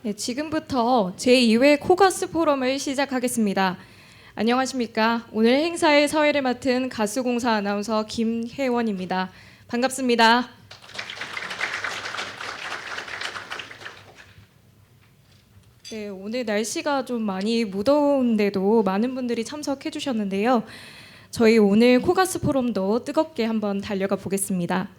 네, 지금부터 제2회 코가스 포럼을 시작하겠습니다. 안녕하십니까. 오늘 행사의 서해를 맡은 가스공사 아나운서 김혜원입니다. 반갑습니다. 네, 오늘 날씨가 좀 많이 무더운데도 많은 분들이 참석해 주셨는데요. 저희 오늘 코가스 포럼도 뜨겁게 한번 달려가 보겠습니다.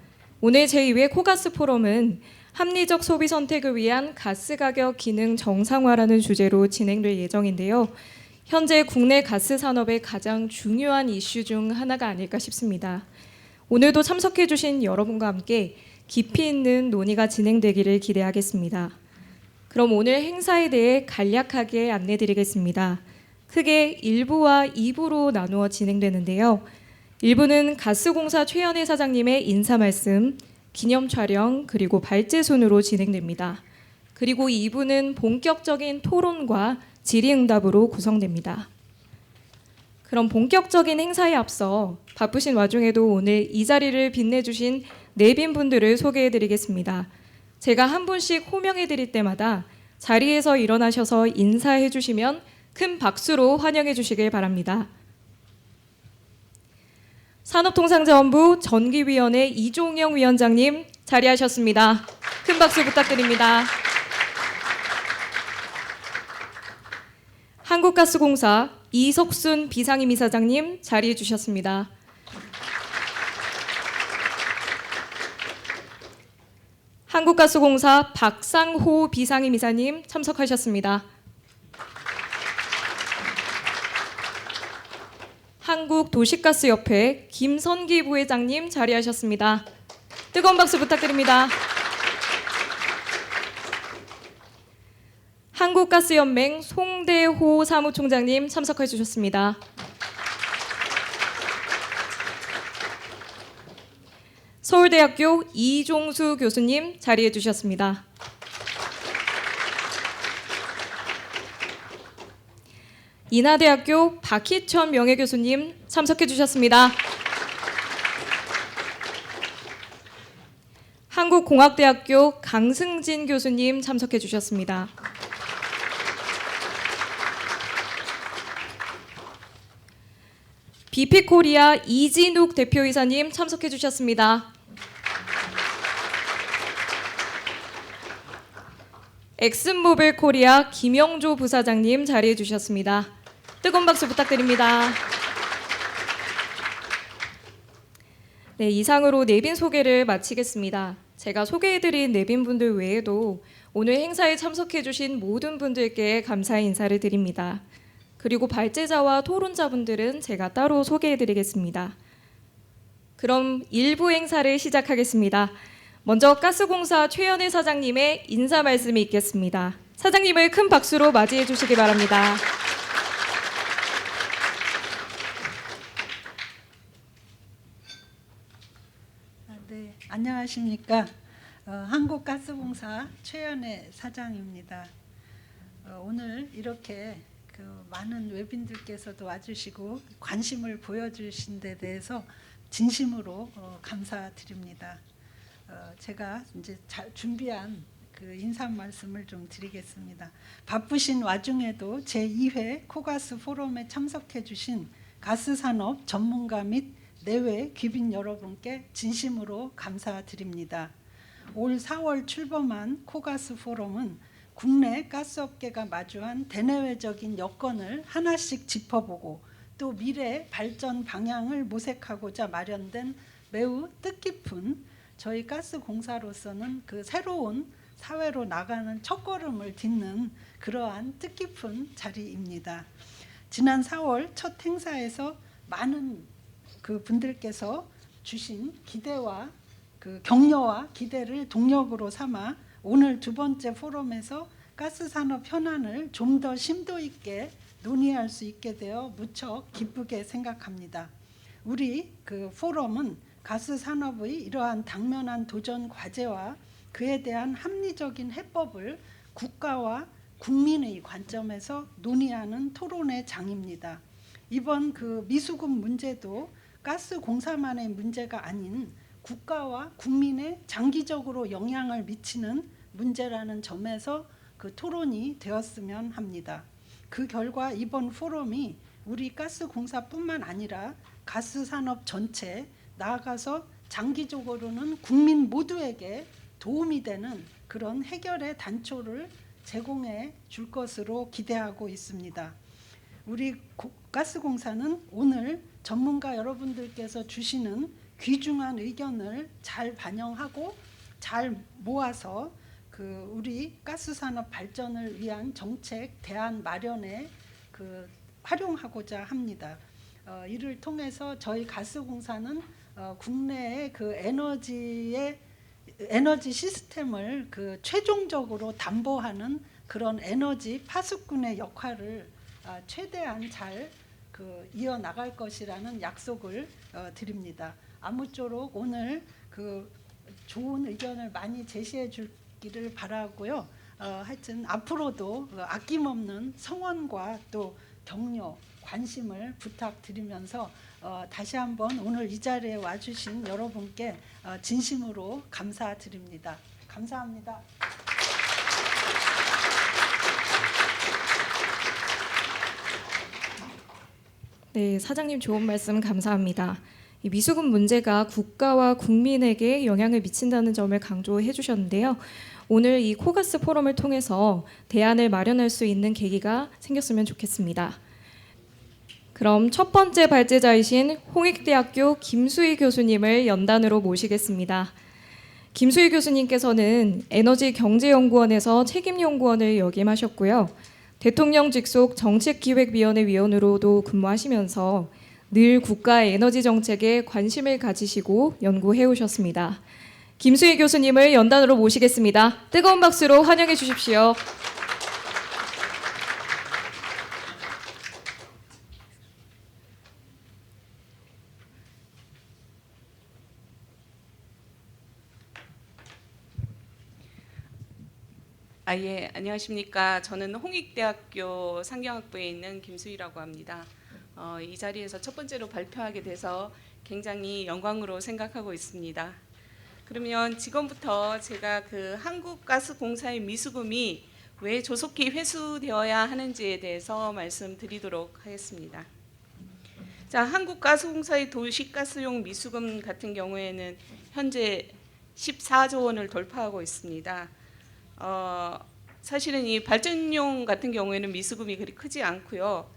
오늘 제2회 코가스 포럼은 합리적 소비 선택을 위한 가스 가격 기능 정상화라는 주제로 진행될 예정인데요. 현재 국내 가스 산업의 가장 중요한 이슈 중 하나가 아닐까 싶습니다. 오늘도 참석해 주신 여러분과 함께 깊이 있는 논의가 진행되기를 기대하겠습니다. 그럼 오늘 행사에 대해 간략하게 안내드리겠습니다. 크게 1부와 2부로 나누어 진행되는데요. 1부는 가스공사 최연애 사장님의 인사 말씀, 기념 촬영, 그리고 발제순으로 진행됩니다. 그리고 2부는 본격적인 토론과 질의응답으로 구성됩니다. 그럼 본격적인 행사에 앞서 바쁘신 와중에도 오늘 이 자리를 빛내주신 내빈분들을 소개해드리겠습니다. 제가 한 분씩 호명해드릴 때마다 자리에서 일어나셔서 인사해주시면 큰 박수로 환영해주시길 바랍니다. 산업통상자원부 전기위원회 이종영 위원장님 자리하셨습니다. 큰 박수 부탁드립니다. 한국가스공사 이석순 비상임 이사장님 자리해 주셨습니다. 한국가스공사 박상호 비상임 이사님 참석하셨습니다. 한국도시가스협회 김선기 부회장님 자리하셨습니다. 뜨거운 박수 부탁드립니다. 한국가스연맹 송대호 사무총장님 참석해 주셨습니다. 서울대학교 이종수 교수님 자리해 주셨습니다. 인하대학교 박희천 명예교수님 참석해 주셨습니다. 한국공학대학교 강승진 교수님 참석해 주셨습니다. 비피코리아 이진욱 대표이사님 참석해 주셨습니다. 엑슨모빌 코리아 김영조 부사장님 자리해 주셨습니다. 뜨거운 박수 부탁드립니다. 네, 이상으로 내빈 소개를 마치겠습니다. 제가 소개해드린 내빈분들 외에도 오늘 행사에 참석해주신 모든 분들께 감사의 인사를 드립니다. 그리고 발제자와 토론자분들은 제가 따로 소개해드리겠습니다. 그럼 1부 행사를 시작하겠습니다. 먼저 가스공사 최연애 사장님의 인사 말씀이 있겠습니다. 사장님을 큰 박수로 맞이해 주시기 바랍니다. 네, 안녕하십니까. 한국가스공사 최연애 사장입니다. 오늘 이렇게 많은 외빈들께서도 와주시고 관심을 보여주신 데 대해서 진심으로 감사드립니다. 제가 이제 준비한 인사 말씀을 좀 드리겠습니다. 바쁘신 와중에도 제2회 코가스 포럼에 참석해 주신 가스산업 전문가 및 내외 귀빈 여러분께 진심으로 감사드립니다. 올 4월 출범한 코가스 포럼은 국내 가스업계가 마주한 대내외적인 여건을 하나씩 짚어보고 또 미래 발전 방향을 모색하고자 마련된 매우 뜻깊은 저희 가스공사로서는 새로운 사회로 나가는 첫걸음을 딛는 그러한 뜻깊은 자리입니다. 지난 4월 첫 행사에서 많은 분들께서 주신 기대와 격려와 기대를 동력으로 삼아 오늘 두 번째 포럼에서 가스산업 현안을 좀 더 심도 있게 논의할 수 있게 되어 무척 기쁘게 생각합니다. 우리 포럼은 가스산업의 이러한 당면한 도전 과제와 그에 대한 합리적인 해법을 국가와 국민의 관점에서 논의하는 토론의 장입니다. 이번 미수급 문제도 가스공사만의 문제가 아닌 국가와 국민에 장기적으로 영향을 미치는 문제라는 점에서 그 토론이 되었으면 합니다. 그 결과 이번 포럼이 우리 가스공사뿐만 아니라 가스산업 전체, 나아가서 장기적으로는 국민 모두에게 도움이 되는 그런 해결의 단초를 제공해 줄 것으로 기대하고 있습니다. 우리 가스공사는 오늘 전문가 여러분들께서 주시는 귀중한 의견을 잘 반영하고 잘 모아서 그 우리 가스산업 발전을 위한 정책 대안 마련에 그 활용하고자 합니다. 이를 통해서 저희 가스공사는 국내의 그 에너지 시스템을 그 최종적으로 담보하는 그런 에너지 파수꾼의 역할을 최대한 잘 그 이어 나갈 것이라는 약속을 드립니다. 아무쪼록 오늘 그 좋은 의견을 많이 제시해 주기를 바라고요. 하여튼 앞으로도 아낌없는 성원과 또 격려, 관심을 부탁드리면서 다시 한번 오늘 이 자리에 와주신 여러분께 진심으로 감사드립니다. 감사합니다. 네, 사장님 좋은 말씀 감사합니다. 이 미수금 문제가 국가와 국민에게 영향을 미친다는 점을 강조해 주셨는데요. 오늘 이 코가스 포럼을 통해서 대안을 마련할 수 있는 계기가 생겼으면 좋겠습니다. 그럼 첫 번째 발제자이신 홍익대학교 김수희 교수님을 연단으로 모시겠습니다. 김수희 교수님께서는 에너지경제연구원에서 책임연구원을 역임하셨고요. 대통령 직속 정책기획위원회 위원으로도 근무하시면서 늘 국가의 에너지 정책에 관심을 가지시고 연구해 오셨습니다. 김수희 교수님을 연단으로 모시겠습니다. 뜨거운 박수로 환영해 주십시오. 예, 안녕하십니까. 저는 홍익대학교 상경학부에 있는 김수희라고 합니다. 이 자리에서 첫 번째로 발표하게 돼서 굉장히 영광으로 생각하고 있습니다. 그러면 지금부터 제가 그 한국가스공사의 미수금이 왜 조속히 회수되어야 하는지에 대해서 말씀드리도록 하겠습니다. 자, 한국가스공사의 도시가스용 미수금 같은 경우에는 현재 14조 원을 돌파하고 있습니다. 사실은 이 발전용 같은 경우에는 미수금이 그리 크지 않고요.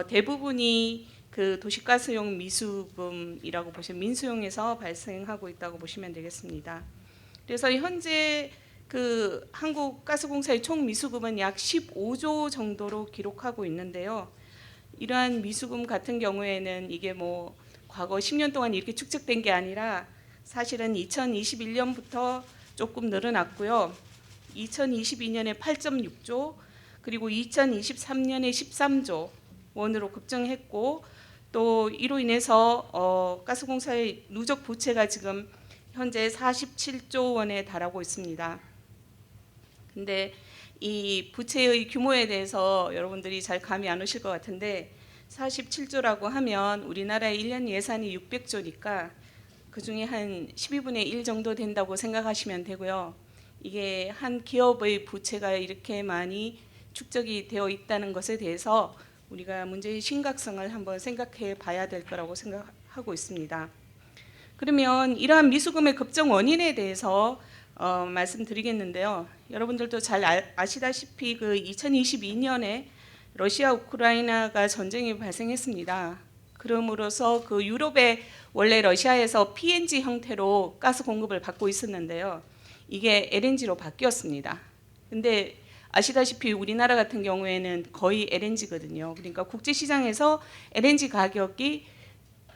대부분이 그 도시가스용 미수금이라고 보시면 민수용에서 발생하고 있다고 보시면 되겠습니다. 그래서 현재 그 한국가스공사의 총 미수금은 약 15조 정도로 기록하고 있는데요. 이러한 미수금 같은 경우에는 이게 뭐 과거 10년 동안 이렇게 축적된 게 아니라 사실은 2021년부터 조금 늘어났고요. 2022년에 8.6조 그리고 2023년에 13조 원으로 급증했고 또 이로 인해서 가스공사의 누적 부채가 지금 현재 47조 원에 달하고 있습니다. 근데 이 부채의 규모에 대해서 여러분들이 잘 감이 안 오실 것 같은데 47조라고 하면 우리나라의 1년 예산이 600조니까 그중에 한 12분의 1 정도 된다고 생각하시면 되고요. 이게 한 기업의 부채가 이렇게 많이 축적이 되어 있다는 것에 대해서 우리가 문제의 심각성을 한번 생각해 봐야 될 거라고 생각하고 있습니다. 그러면 이러한 미수금의 급증 원인에 대해서 말씀드리겠는데요. 여러분들도 잘 아시다시피 그 2022년에 러시아 우크라이나가 전쟁이 발생했습니다. 그럼으로써 그 유럽에 원래 러시아에서 PNG 형태로 가스 공급을 받고 있었는데요. 이게 LNG로 바뀌었습니다. 근데 아시다시피 우리나라 같은 경우에는 거의 LNG거든요. 그러니까 국제시장에서 LNG 가격이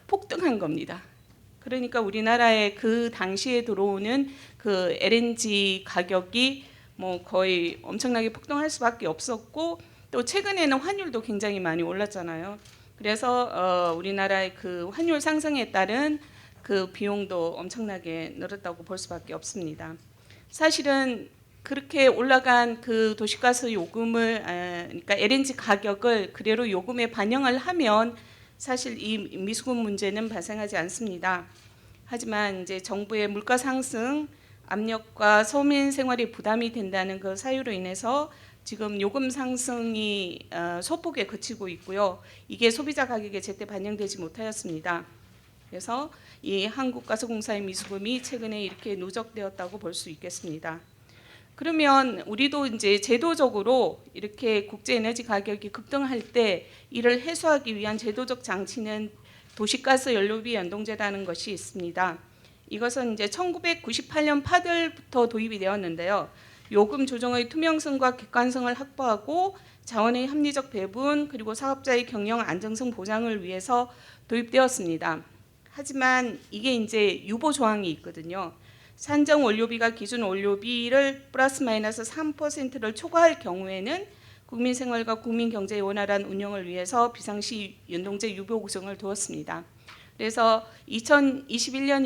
폭등한 겁니다. 그러니까 우리나라에 그 당시에 들어오는 그 LNG 가격이 뭐 거의 엄청나게 폭등할 수밖에 없었고 또 최근에는 환율도 굉장히 많이 올랐잖아요. 그래서 우리나라의 그 환율 상승에 따른 그 비용도 엄청나게 늘었다고 볼 수밖에 없습니다. 사실은 그렇게 올라간 그 도시가스 요금을 그러니까 LNG 가격을 그대로 요금에 반영을 하면 사실 이 미수금 문제는 발생하지 않습니다. 하지만 이제 정부의 물가 상승 압력과 서민 생활에 부담이 된다는 그 사유로 인해서 지금 요금 상승이 소폭에 그치고 있고요. 이게 소비자 가격에 제때 반영되지 못하였습니다. 그래서 이 한국가스공사의 미수금이 최근에 이렇게 누적되었다고 볼 수 있겠습니다. 그러면 우리도 이제 제도적으로 이렇게 국제 에너지 가격이 급등할 때 이를 해소하기 위한 제도적 장치는 도시가스 연료비 연동제라는 것이 있습니다. 이것은 이제 1998년 8월부터 도입이 되었는데요. 요금 조정의 투명성과 객관성을 확보하고 자원의 합리적 배분 그리고 사업자의 경영 안정성 보장을 위해서 도입되었습니다. 하지만 이게 이제 유보 조항이 있거든요. 산정 원료비가 기준 원료비를 플러스 마이너스 3%를 초과할 경우에는 국민 생활과 국민 경제의 원활한 운영을 위해서 비상시 연동제 유보 구성을 두었습니다. 그래서 2021년,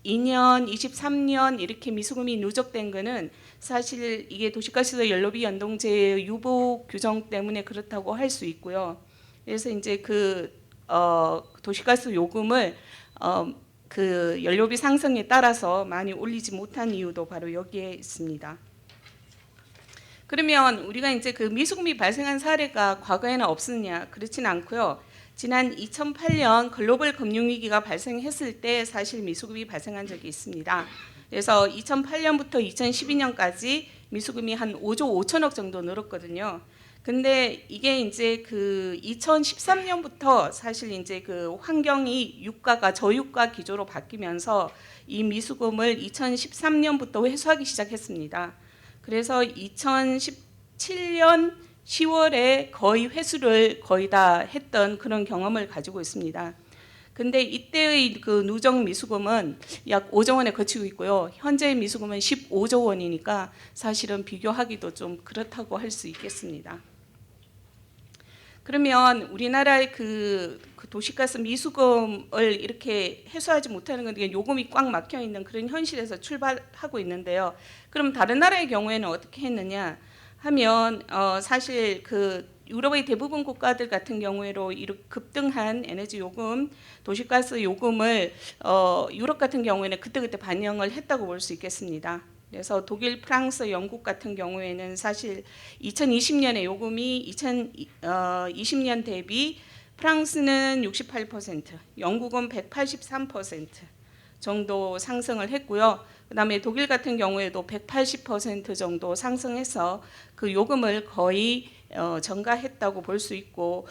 22년, 23년 이렇게 미수금이 누적된 것은 사실 이게 도시가스 연료비 연동제의 유보 규정 때문에 그렇다고 할 수 있고요. 그래서 이제 도시가스 요금을 그 연료비 상승에 따라서 많이 올리지 못한 이유도 바로 여기에 있습니다. 그러면 우리가 이제 그 미수금이 발생한 사례가 과거에는 없었냐? 그렇지는 않고요. 지난 2008년 글로벌 금융위기가 발생했을 때 사실 미수금이 발생한 적이 있습니다. 그래서 2008년부터 2012년까지 미수금이 한 5조 5천억 정도 늘었거든요. 근데 이게 이제 그 2013년부터 사실 이제 그 환경이 유가가 저유가 기조로 바뀌면서 이 미수금을 2013년부터 회수하기 시작했습니다. 그래서 2017년 10월에 거의 회수를 거의 다 했던 그런 경험을 가지고 있습니다. 근데 이때의 그 누적 미수금은 약 5조 원에 그치고 있고요. 현재의 미수금은 15조 원이니까 사실은 비교하기도 좀 그렇다고 할 수 있겠습니다. 그러면 우리나라의 그 도시가스 미수금을 이렇게 해소하지 못하는 건 요금이 꽉 막혀 있는 그런 현실에서 출발하고 있는데요. 그럼 다른 나라의 경우에는 어떻게 했느냐 하면 사실 그 유럽의 대부분 국가들 같은 경우에로 급등한 에너지 요금, 도시가스 요금을 유럽 같은 경우에는 그때그때 반영을 했다고 볼 수 있겠습니다. 그래서 독일, 프랑스, 영국 같은 경우에는 사실 2020년에 요금이 2020년 대비 프랑스는 68%, 영국은 183% 정도 상승을 했고요. 그다음에 독일 같은 경우에도 180% 정도 상승해서 그 요금을 거의 증가했다고 볼 수 있고,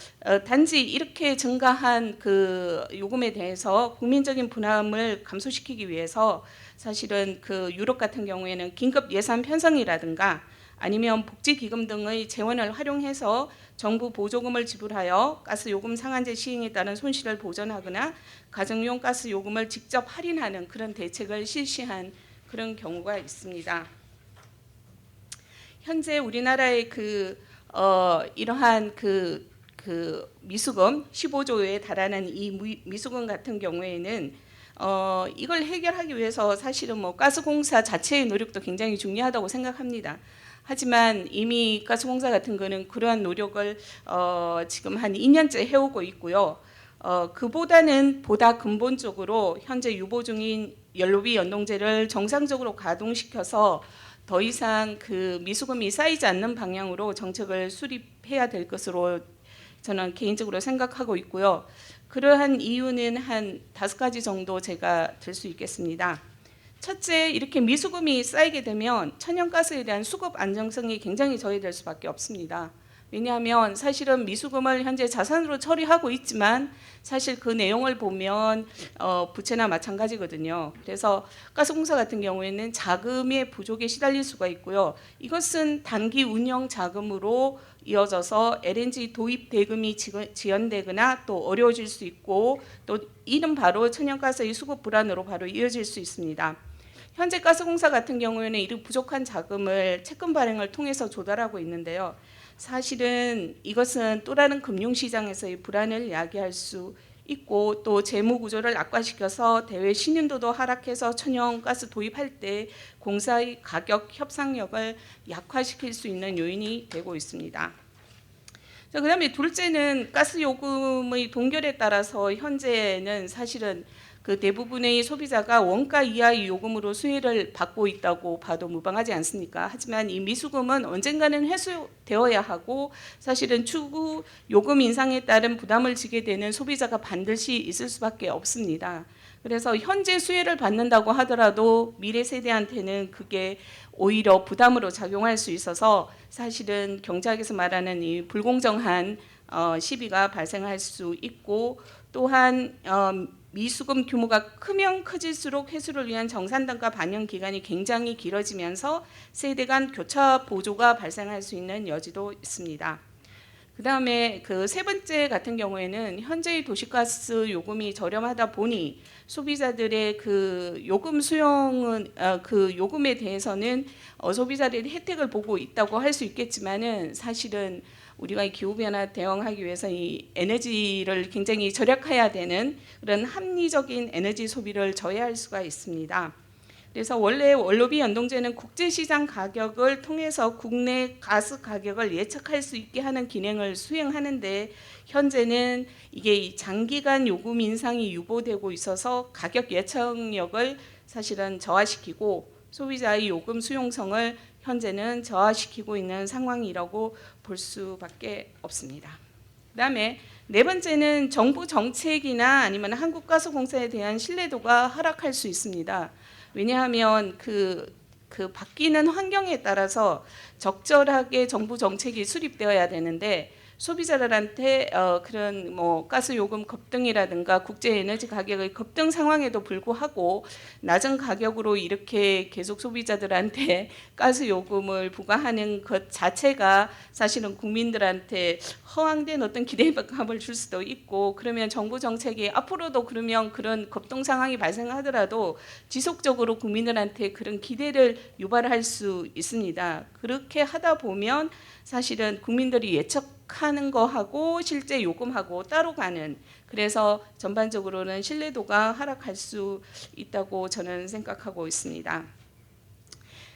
단지 이렇게 증가한 그 요금에 대해서 국민적인 부담을 감소시키기 위해서 사실은 그 유럽 같은 경우에는 긴급 예산 편성이라든가 아니면 복지기금 등의 재원을 활용해서 정부 보조금을 지불하여 가스 요금 상한제 시행에 따른 손실을 보전하거나 가정용 가스 요금을 직접 할인하는 그런 대책을 실시한 그런 경우가 있습니다. 현재 우리나라의 이러한 미수금 15조에 달하는 이 미수금 같은 경우에는 이걸 해결하기 위해서 사실은 가스공사 자체의 노력도 굉장히 중요하다고 생각합니다. 하지만 이미 가스공사 같은 거는 그러한 노력을 지금 한 2년째 해오고 있고요. 그보다는 보다 근본적으로 현재 유보 중인 연료비 연동제를 정상적으로 가동시켜서 더 이상 그 미수금이 쌓이지 않는 방향으로 정책을 수립해야 될 것으로 저는 개인적으로 생각하고 있고요. 그러한 이유는 한 5가지 정도 제가 들 수 있겠습니다. 첫째, 이렇게 미수금이 쌓이게 되면 천연가스에 대한 수급 안정성이 굉장히 저해될 수밖에 없습니다. 왜냐하면 사실은 미수금을 현재 자산으로 처리하고 있지만 사실 그 내용을 보면 부채나 마찬가지거든요. 그래서 가스공사 같은 경우에는 자금의 부족에 시달릴 수가 있고요. 이것은 단기 운영 자금으로 이어져서 LNG 도입 대금이 지연되거나 또 어려워질 수 있고, 또 이는 바로 천연가스의 수급 불안으로 바로 이어질 수 있습니다. 현재 가스공사 같은 경우에는 이런 부족한 자금을 채권 발행을 통해서 조달하고 있는데요. 사실은 이것은 또 다른 금융시장에서의 불안을 야기할 수 있고, 또 재무 구조를 악화시켜서 대외 신윤도도 하락해서 천연가스 도입할 때 공사의 가격 협상력을 약화시킬 수 있는 요인이 되고 있습니다. 그다음에 둘째는 가스 요금의 동결에 따라서 현재는 사실은 그 대부분의 소비자가 원가 이하의 요금으로 수혜를 받고 있다고 봐도 무방하지 않습니까? 하지만 이 미수금은 언젠가는 회수되어야 하고 사실은 추후 요금 인상에 따른 부담을 지게 되는 소비자가 반드시 있을 수밖에 없습니다. 그래서 현재 수혜를 받는다고 하더라도 미래 세대한테는 그게 오히려 부담으로 작용할 수 있어서 사실은 경제학에서 말하는 이 불공정한 시비가 발생할 수 있고, 또한 미수금 규모가 크면 커질수록 회수를 위한 정산단가 반영 기간이 굉장히 길어지면서 세대 간 교차 보조가 발생할 수 있는 여지도 있습니다. 그 다음에 그 세 번째 같은 경우에는 현재의 도시가스 요금이 저렴하다 보니 소비자들의 그 요금 수용은 그 요금에 대해서는 소비자들이 혜택을 보고 있다고 할 수 있겠지만은 사실은 우리가 이 기후 변화 대응하기 위해서 이 에너지를 굉장히 절약해야 되는 그런 합리적인 에너지 소비를 저해할 수가 있습니다. 그래서 원래 원로비 연동제는 국제시장 가격을 통해서 국내 가스 가격을 예측할 수 있게 하는 기능을 수행하는데, 현재는 이게 장기간 요금 인상이 유보되고 있어서 가격 예측력을 사실은 저하시키고 소비자의 요금 수용성을 현재는 저하시키고 있는 상황이라고 볼 수밖에 없습니다. 그다음에 네 번째는 정부 정책이나 아니면 한국가스공사에 대한 신뢰도가 하락할 수 있습니다. 왜냐하면 그 바뀌는 환경에 따라서 적절하게 정부 정책이 수립되어야 되는데, 소비자들한테 그런 뭐 가스 요금 급등이라든가 국제 에너지 가격의 급등 상황에도 불구하고 낮은 가격으로 이렇게 계속 소비자들한테 가스 요금을 부과하는 것 자체가 사실은 국민들한테 허황된 어떤 기대감을 줄 수도 있고, 그러면 정부 정책이 앞으로도 그러면 그런 급등 상황이 발생하더라도 지속적으로 국민들한테 그런 기대를 유발할 수 있습니다. 그렇게 하다 보면 사실은 국민들이 예측하는 거하고 실제 요금하고 따로 가는, 그래서 전반적으로는 신뢰도가 하락할 수 있다고 저는 생각하고 있습니다.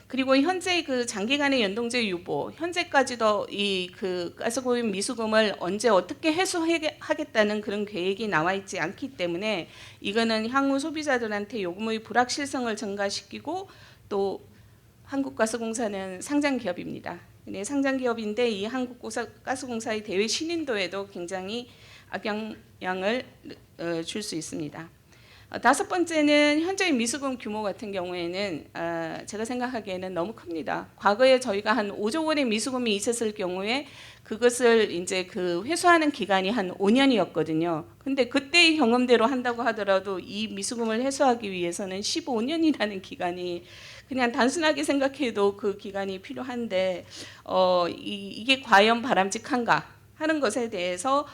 그리고 현재 그 장기간의 연동제 유보, 현재까지도 이 그 가스고임 미수금을 언제 어떻게 해소하겠다는 그런 계획이 나와 있지 않기 때문에 이거는 향후 소비자들한테 요금의 불확실성을 증가시키고, 또 한국가스공사는 상장 기업입니다. 네, 상장 기업인데 이 한국가스공사의 대외 신인도에도 굉장히 악영향을 줄 수 있습니다. 다섯 번째는 현재의 미수금 규모 같은 경우에는 제가 생각하기에는 너무 큽니다. 과거에 저희가 한 5조 원의 미수금이 있었을 경우에 그것을 이제 그 회수하는 기간이 한 5년이었거든요. 근데 그때의 경험대로 한다고 하더라도 이 미수금을 회수하기 위해서는 15년이라는 기간이, 그냥 단순하게 생각해도 그 기간이 필요한데 이게 과연 바람직한가 하는 것에 대해서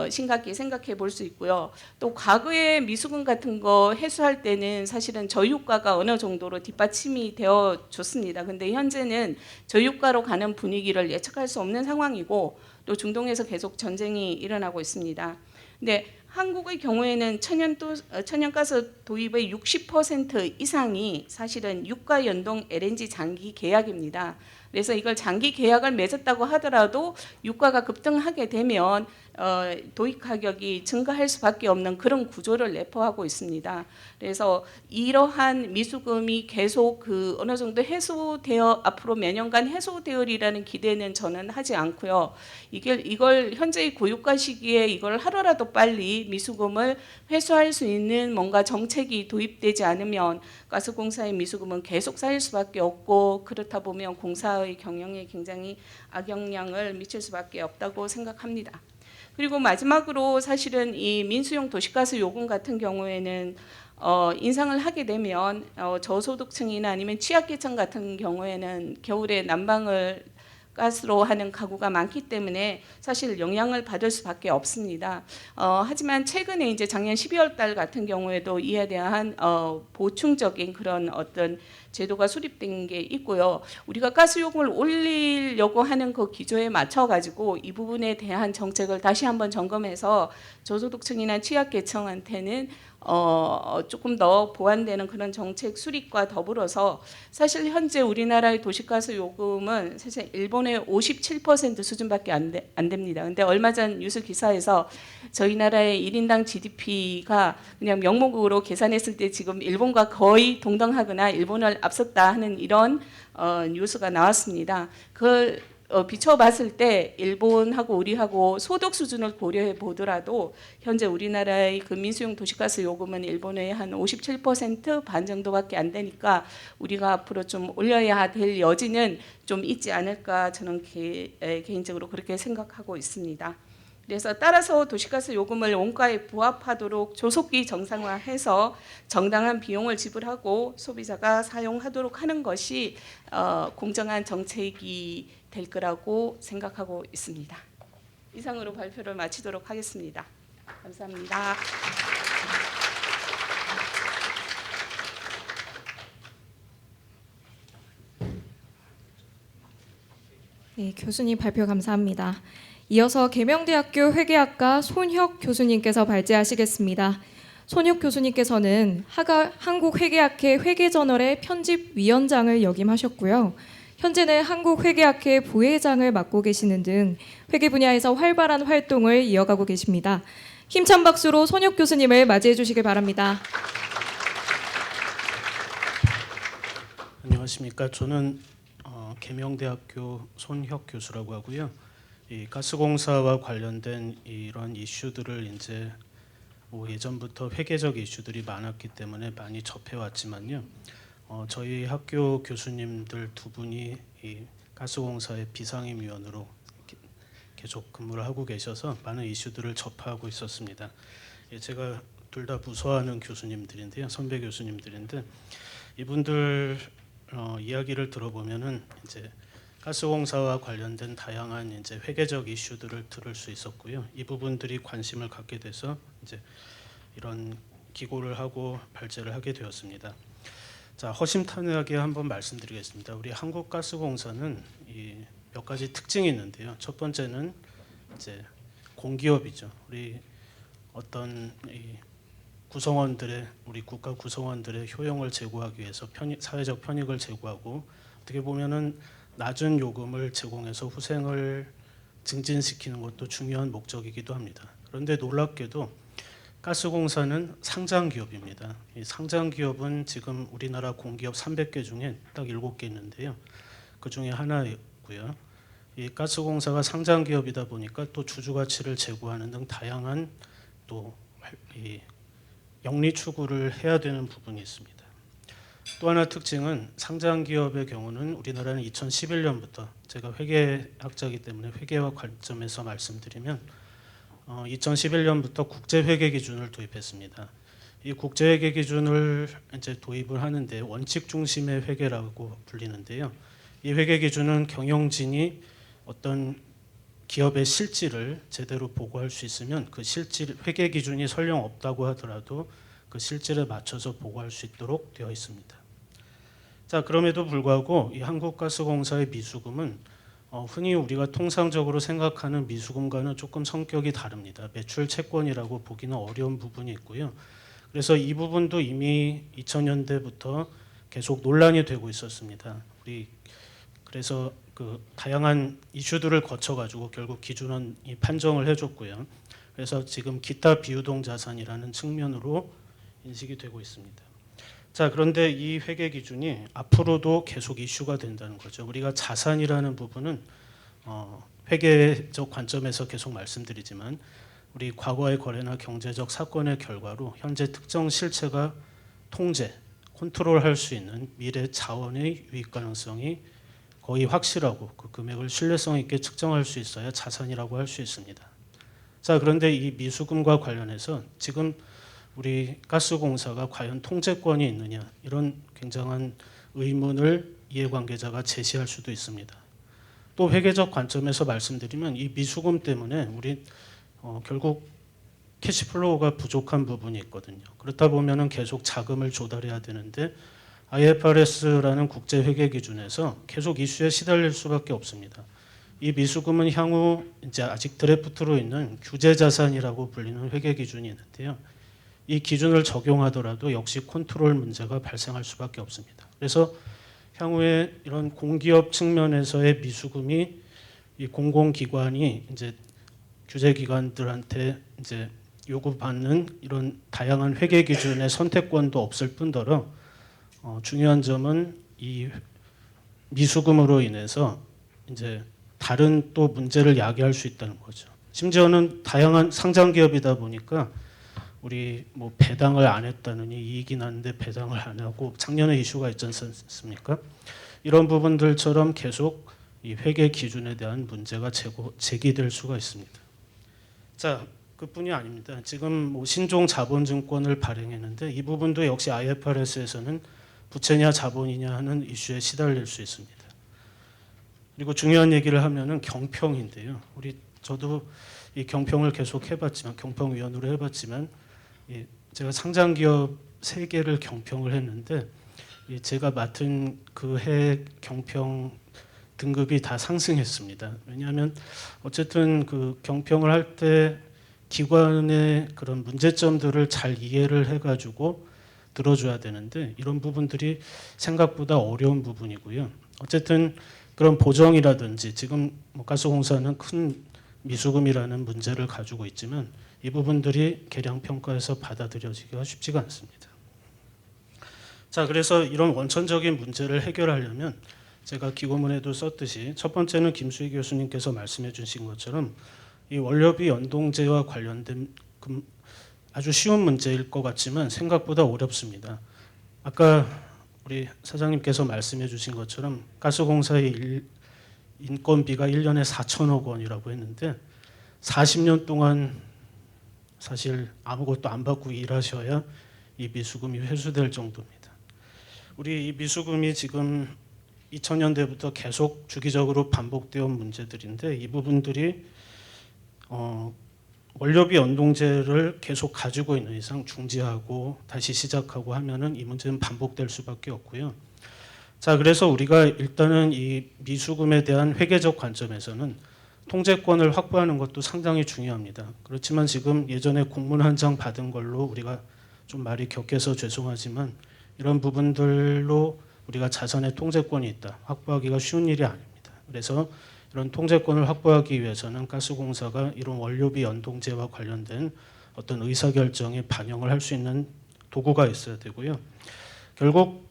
심각히 생각해 볼 수 있고요. 또 과거에 미수금 같은 거 회수할 때는 사실은 저유가가 어느 정도로 뒷받침이 되어 줬습니다. 근데 현재는 저유가로 가는 분위기를 예측할 수 없는 상황이고, 또 중동에서 계속 전쟁이 일어나고 있습니다. 근데 한국의 경우에는 천연가스 도입의 60% 이상이 사실은 유가 연동 LNG 장기 계약입니다. 그래서 이걸 장기 계약을 맺었다고 하더라도 유가가 급등하게 되면 도입 가격이 증가할 수밖에 없는 그런 구조를 내포하고 있습니다. 그래서 이러한 미수금이 계속 그 어느 정도 해소되어 앞으로 몇 년간 해소되으리라는 기대는 저는 하지 않고요. 이걸 현재의 고유가 시기에 이걸 하루라도 빨리 미수금을 회수할 수 있는 뭔가 정책이 도입되지 않으면 가스공사의 미수금은 계속 쌓일 수밖에 없고, 그렇다 보면 공사의 경영에 굉장히 악영향을 미칠 수밖에 없다고 생각합니다. 그리고 마지막으로 사실은 이 민수용 도시가스 요금 같은 경우에는 인상을 하게 되면 저소득층이나 아니면 취약계층 같은 경우에는 겨울에 난방을 가스로 하는 가구가 많기 때문에 사실 영향을 받을 수밖에 없습니다. 하지만 최근에 이제 작년 12월 달 같은 경우에도 이에 대한 보충적인 그런 어떤 제도가 수립된 게 있고요. 우리가 가스 요금을 올리려고 하는 그 기조에 맞춰 가지고 이 부분에 대한 정책을 다시 한번 점검해서 저소득층이나 취약계층한테는 조금 더 보완되는 그런 정책 수립과 더불어서 사실 현재 우리나라의 도시가스 요금은 사실 일본의 57% 수준밖에 안 됩니다. 근데 얼마 전 뉴스 기사에서 저희 나라의 1인당 GDP가 그냥 명목으로 계산했을 때 지금 일본과 거의 동등하거나 일본을 앞섰다 하는 이런 뉴스가 나왔습니다. 그걸 비춰봤을 때 일본하고 우리하고 소득 수준을 고려해 보더라도 현재 우리나라의 그 민수용 도시가스 요금은 일본의 한 57%반 정도밖에 안 되니까 우리가 앞으로 좀 올려야 될 여지는 좀 있지 않을까 저는 개인적으로 그렇게 생각하고 있습니다. 그래서 따라서 도시가스 요금을 원가에 부합하도록 조속히 정상화해서 정당한 비용을 지불하고 소비자가 사용하도록 하는 것이 공정한 정책이 될 거라고 생각하고 있습니다. 이상으로 발표를 마치도록 하겠습니다. 감사합니다. 네, 교수님 발표 감사합니다. 이어서 계명대학교 회계학과 손혁 교수님께서 발제하시겠습니다. 손혁 교수님께서는 한국회계학회 회계저널의 편집위원장을 역임하셨고요. 현재는 한국회계학회 부회장을 맡고 계시는 등 회계 분야에서 활발한 활동을 이어가고 계십니다. 힘찬 박수로 손혁 교수님을 맞이해 주시기 바랍니다. 안녕하십니까. 저는 계명대학교 손혁 교수라고 하고요. 이 가스공사와 관련된 이런 이슈들을 이제 예전부터 회계적 이슈들이 많았기 때문에 많이 접해왔지만요. 저희 학교 교수님들 두 분이 이 가스공사의 비상임위원으로 계속 근무를 하고 계셔서 많은 이슈들을 접하고 있었습니다. 제가 둘 다 부서하는 교수님들인데요, 선배 교수님들인데 이분들 이야기를 들어보면은 이제 가스공사와 관련된 다양한 이제 회계적 이슈들을 들을 수 있었고요. 이 부분들이 관심을 갖게 돼서 이제 이런 기고를 하고 발제를 하게 되었습니다. 자, 허심탄회하게 한번 말씀드리겠습니다. 우리 한국가스공사는 몇 가지 특징이 있는데요. 첫 번째는 이제 공기업이죠. 우리 어떤 구성원들의 우리 국가 구성원들의 효용을 제고하기 위해서 사회적 편익을 제고하고 어떻게 보면은 낮은 요금을 제공해서 후생을 증진시키는 것도 중요한 목적이기도 합니다. 그런데 놀랍게도 가스공사는 상장기업입니다. 이 상장기업은 지금 우리나라 공기업 300개 중에 딱 7개 있는데요. 그 중에 하나였고요. 이 가스공사가 상장기업이다 보니까 또 주주가치를 제고하는 등 다양한 또 영리 추구를 해야 되는 부분이 있습니다. 또 하나 특징은 상장기업의 경우는 우리나라는 2011년부터 제가 회계학자이기 때문에 회계와 관점에서 말씀드리면 2011년부터 국제회계 기준을 도입했습니다. 이 국제회계 기준을 이제 도입을 하는데 원칙 중심의 회계라고 불리는데요. 이 회계 기준은 경영진이 어떤 기업의 실질을 제대로 보고할 수 있으면 그 실질 회계 기준이 설령 없다고 하더라도 그 실질에 맞춰서 보고할 수 있도록 되어 있습니다. 자, 그럼에도 불구하고 이 한국가스공사의 미수금은 흔히 우리가 통상적으로 생각하는 미수금과는 조금 성격이 다릅니다. 매출 채권이라고 보기는 어려운 부분이 있고요. 그래서 이 부분도 이미 2000년대부터 계속 논란이 되고 있었습니다. 그래서 그 다양한 이슈들을 거쳐가지고 결국 기준원이 판정을 해줬고요. 그래서 지금 기타 비유동 자산이라는 측면으로 인식이 되고 있습니다. 자, 그런데 이 회계 기준이 앞으로도 계속 이슈가 된다는 거죠. 우리가 자산이라는 부분은 회계적 관점에서 계속 말씀드리지만 우리 과거의 거래나 경제적 사건의 결과로 현재 특정 실체가 통제, 컨트롤할 수 있는 미래 자원의 유입 가능성이 거의 확실하고 그 금액을 신뢰성 있게 측정할 수 있어야 자산이라고 할 수 있습니다. 자, 그런데 이 미수금과 관련해서 지금 우리 가스공사가 과연 통제권이 있느냐 이런 굉장한 의문을 이해관계자가 제시할 수도 있습니다. 또 회계적 관점에서 말씀드리면 이 미수금 때문에 우리 결국 캐시플로우가 부족한 부분이 있거든요. 그렇다 보면은 계속 자금을 조달해야 되는데 IFRS라는 국제회계 기준에서 계속 이슈에 시달릴 수밖에 없습니다. 이 미수금은 향후 이제 아직 드래프트로 있는 규제 자산이라고 불리는 회계 기준이 있는데요. 이 기준을 적용하더라도 역시 컨트롤 문제가 발생할 수밖에 없습니다. 그래서 향후에 이런 공기업 측면에서의 미수금이 이 공공기관이 이제 규제기관들한테 이제 요구받는 이런 다양한 회계 기준의 선택권도 없을 뿐더러 중요한 점은 이 미수금으로 인해서 이제 다른 또 문제를 야기할 수 있다는 거죠. 심지어는 다양한 상장 기업이다 보니까 우리 뭐 배당을 안 했다느니 이익이 났는데 배당을 안 하고 작년에 이슈가 있지 않습니까? 이런 부분들처럼 계속 이 회계 기준에 대한 문제가 제기될 수가 있습니다. 자, 그뿐이 아닙니다. 지금 뭐 신종 자본증권을 발행했는데 이 부분도 역시 IFRS에서는 부채냐 자본이냐 하는 이슈에 시달릴 수 있습니다. 그리고 중요한 얘기를 하면은 경평인데요. 저도 이 경평을 계속 해봤지만 경평위원으로 해봤지만 제가 상장 기업 3개를 경평을 했는데 제가 맡은 그 해 경평 등급이 다 상승했습니다. 왜냐하면 어쨌든 그 경평을 할 때 기관의 그런 문제점들을 잘 이해를 해가지고 들어줘야 되는데 이런 부분들이 생각보다 어려운 부분이고요. 어쨌든 그런 보정이라든지 지금 뭐 가스공사는 큰 미수금이라는 문제를 가지고 있지만 이 부분들이 계량 평가에서 받아들여지기가 쉽지가 않습니다. 자, 그래서 이런 원천적인 문제를 해결하려면 제가 기고문에도 썼듯이 첫 번째는 김수희 교수님께서 말씀해 주신 것처럼 이 원료비 연동제와 관련된 아주 쉬운 문제일 것 같지만 생각보다 어렵습니다. 아까 우리 사장님께서 말씀해 주신 것처럼 가스공사의 인건비가 1년에 4천억 원이라고 했는데 40년 동안 사실 아무것도 안 받고 일하셔야 이 미수금이 회수될 정도입니다. 우리 이 미수금이 지금 2000년대부터 계속 주기적으로 반복되어 온 문제들인데 이 부분들이 원료비 연동제를 계속 가지고 있는 이상 중지하고 다시 시작하고 하면은 이 문제는 반복될 수밖에 없고요. 자, 그래서 우리가 일단은 이 미수금에 대한 회계적 관점에서는 통제권을 확보하는 것도 상당히 중요합니다. 그렇지만 지금 예전에 공문 한 장 받은 걸로 우리가 좀 말이 격해서 죄송하지만 이런 부분들로 우리가 자산의 통제권이 있다. 확보하기가 쉬운 일이 아닙니다. 그래서 이런 통제권을 확보하기 위해서는 가스공사가 이런 원료비 연동제와 관련된 어떤 의사결정에 반영을 할 수 있는 도구가 있어야 되고요. 결국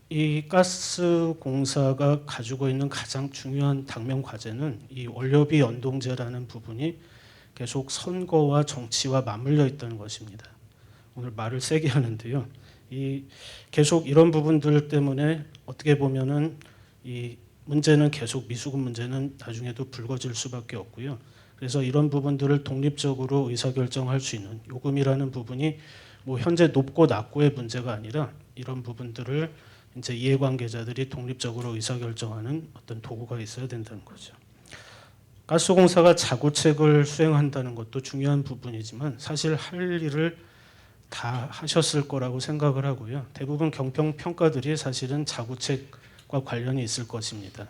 이 가스공사가 가지고 있는 가장 중요한 당면 과제는 이 원료비 연동제라는 부분이 계속 선거와 정치와 맞물려 있다는 것입니다. 오늘 말을 세게 하는데요. 계속 이런 부분들 때문에 어떻게 보면은 이 문제는 계속 미수금 문제는 나중에도 불거질 수밖에 없고요. 그래서 이런 부분들을 독립적으로 의사결정할 수 있는 요금이라는 부분이 뭐 현재 높고 낮고의 문제가 아니라 이런 부분들을 이제 이해관계자들이 독립적으로 의사결정하는 어떤 도구가 있어야 된다는 거죠. 가스공사가 자구책을 수행한다는 것도 중요한 부분이지만 사실 할 일을 다 하셨을 거라고 생각을 하고요. 대부분 경평 평가들이 사실은 자구책과 관련이 있을 것입니다.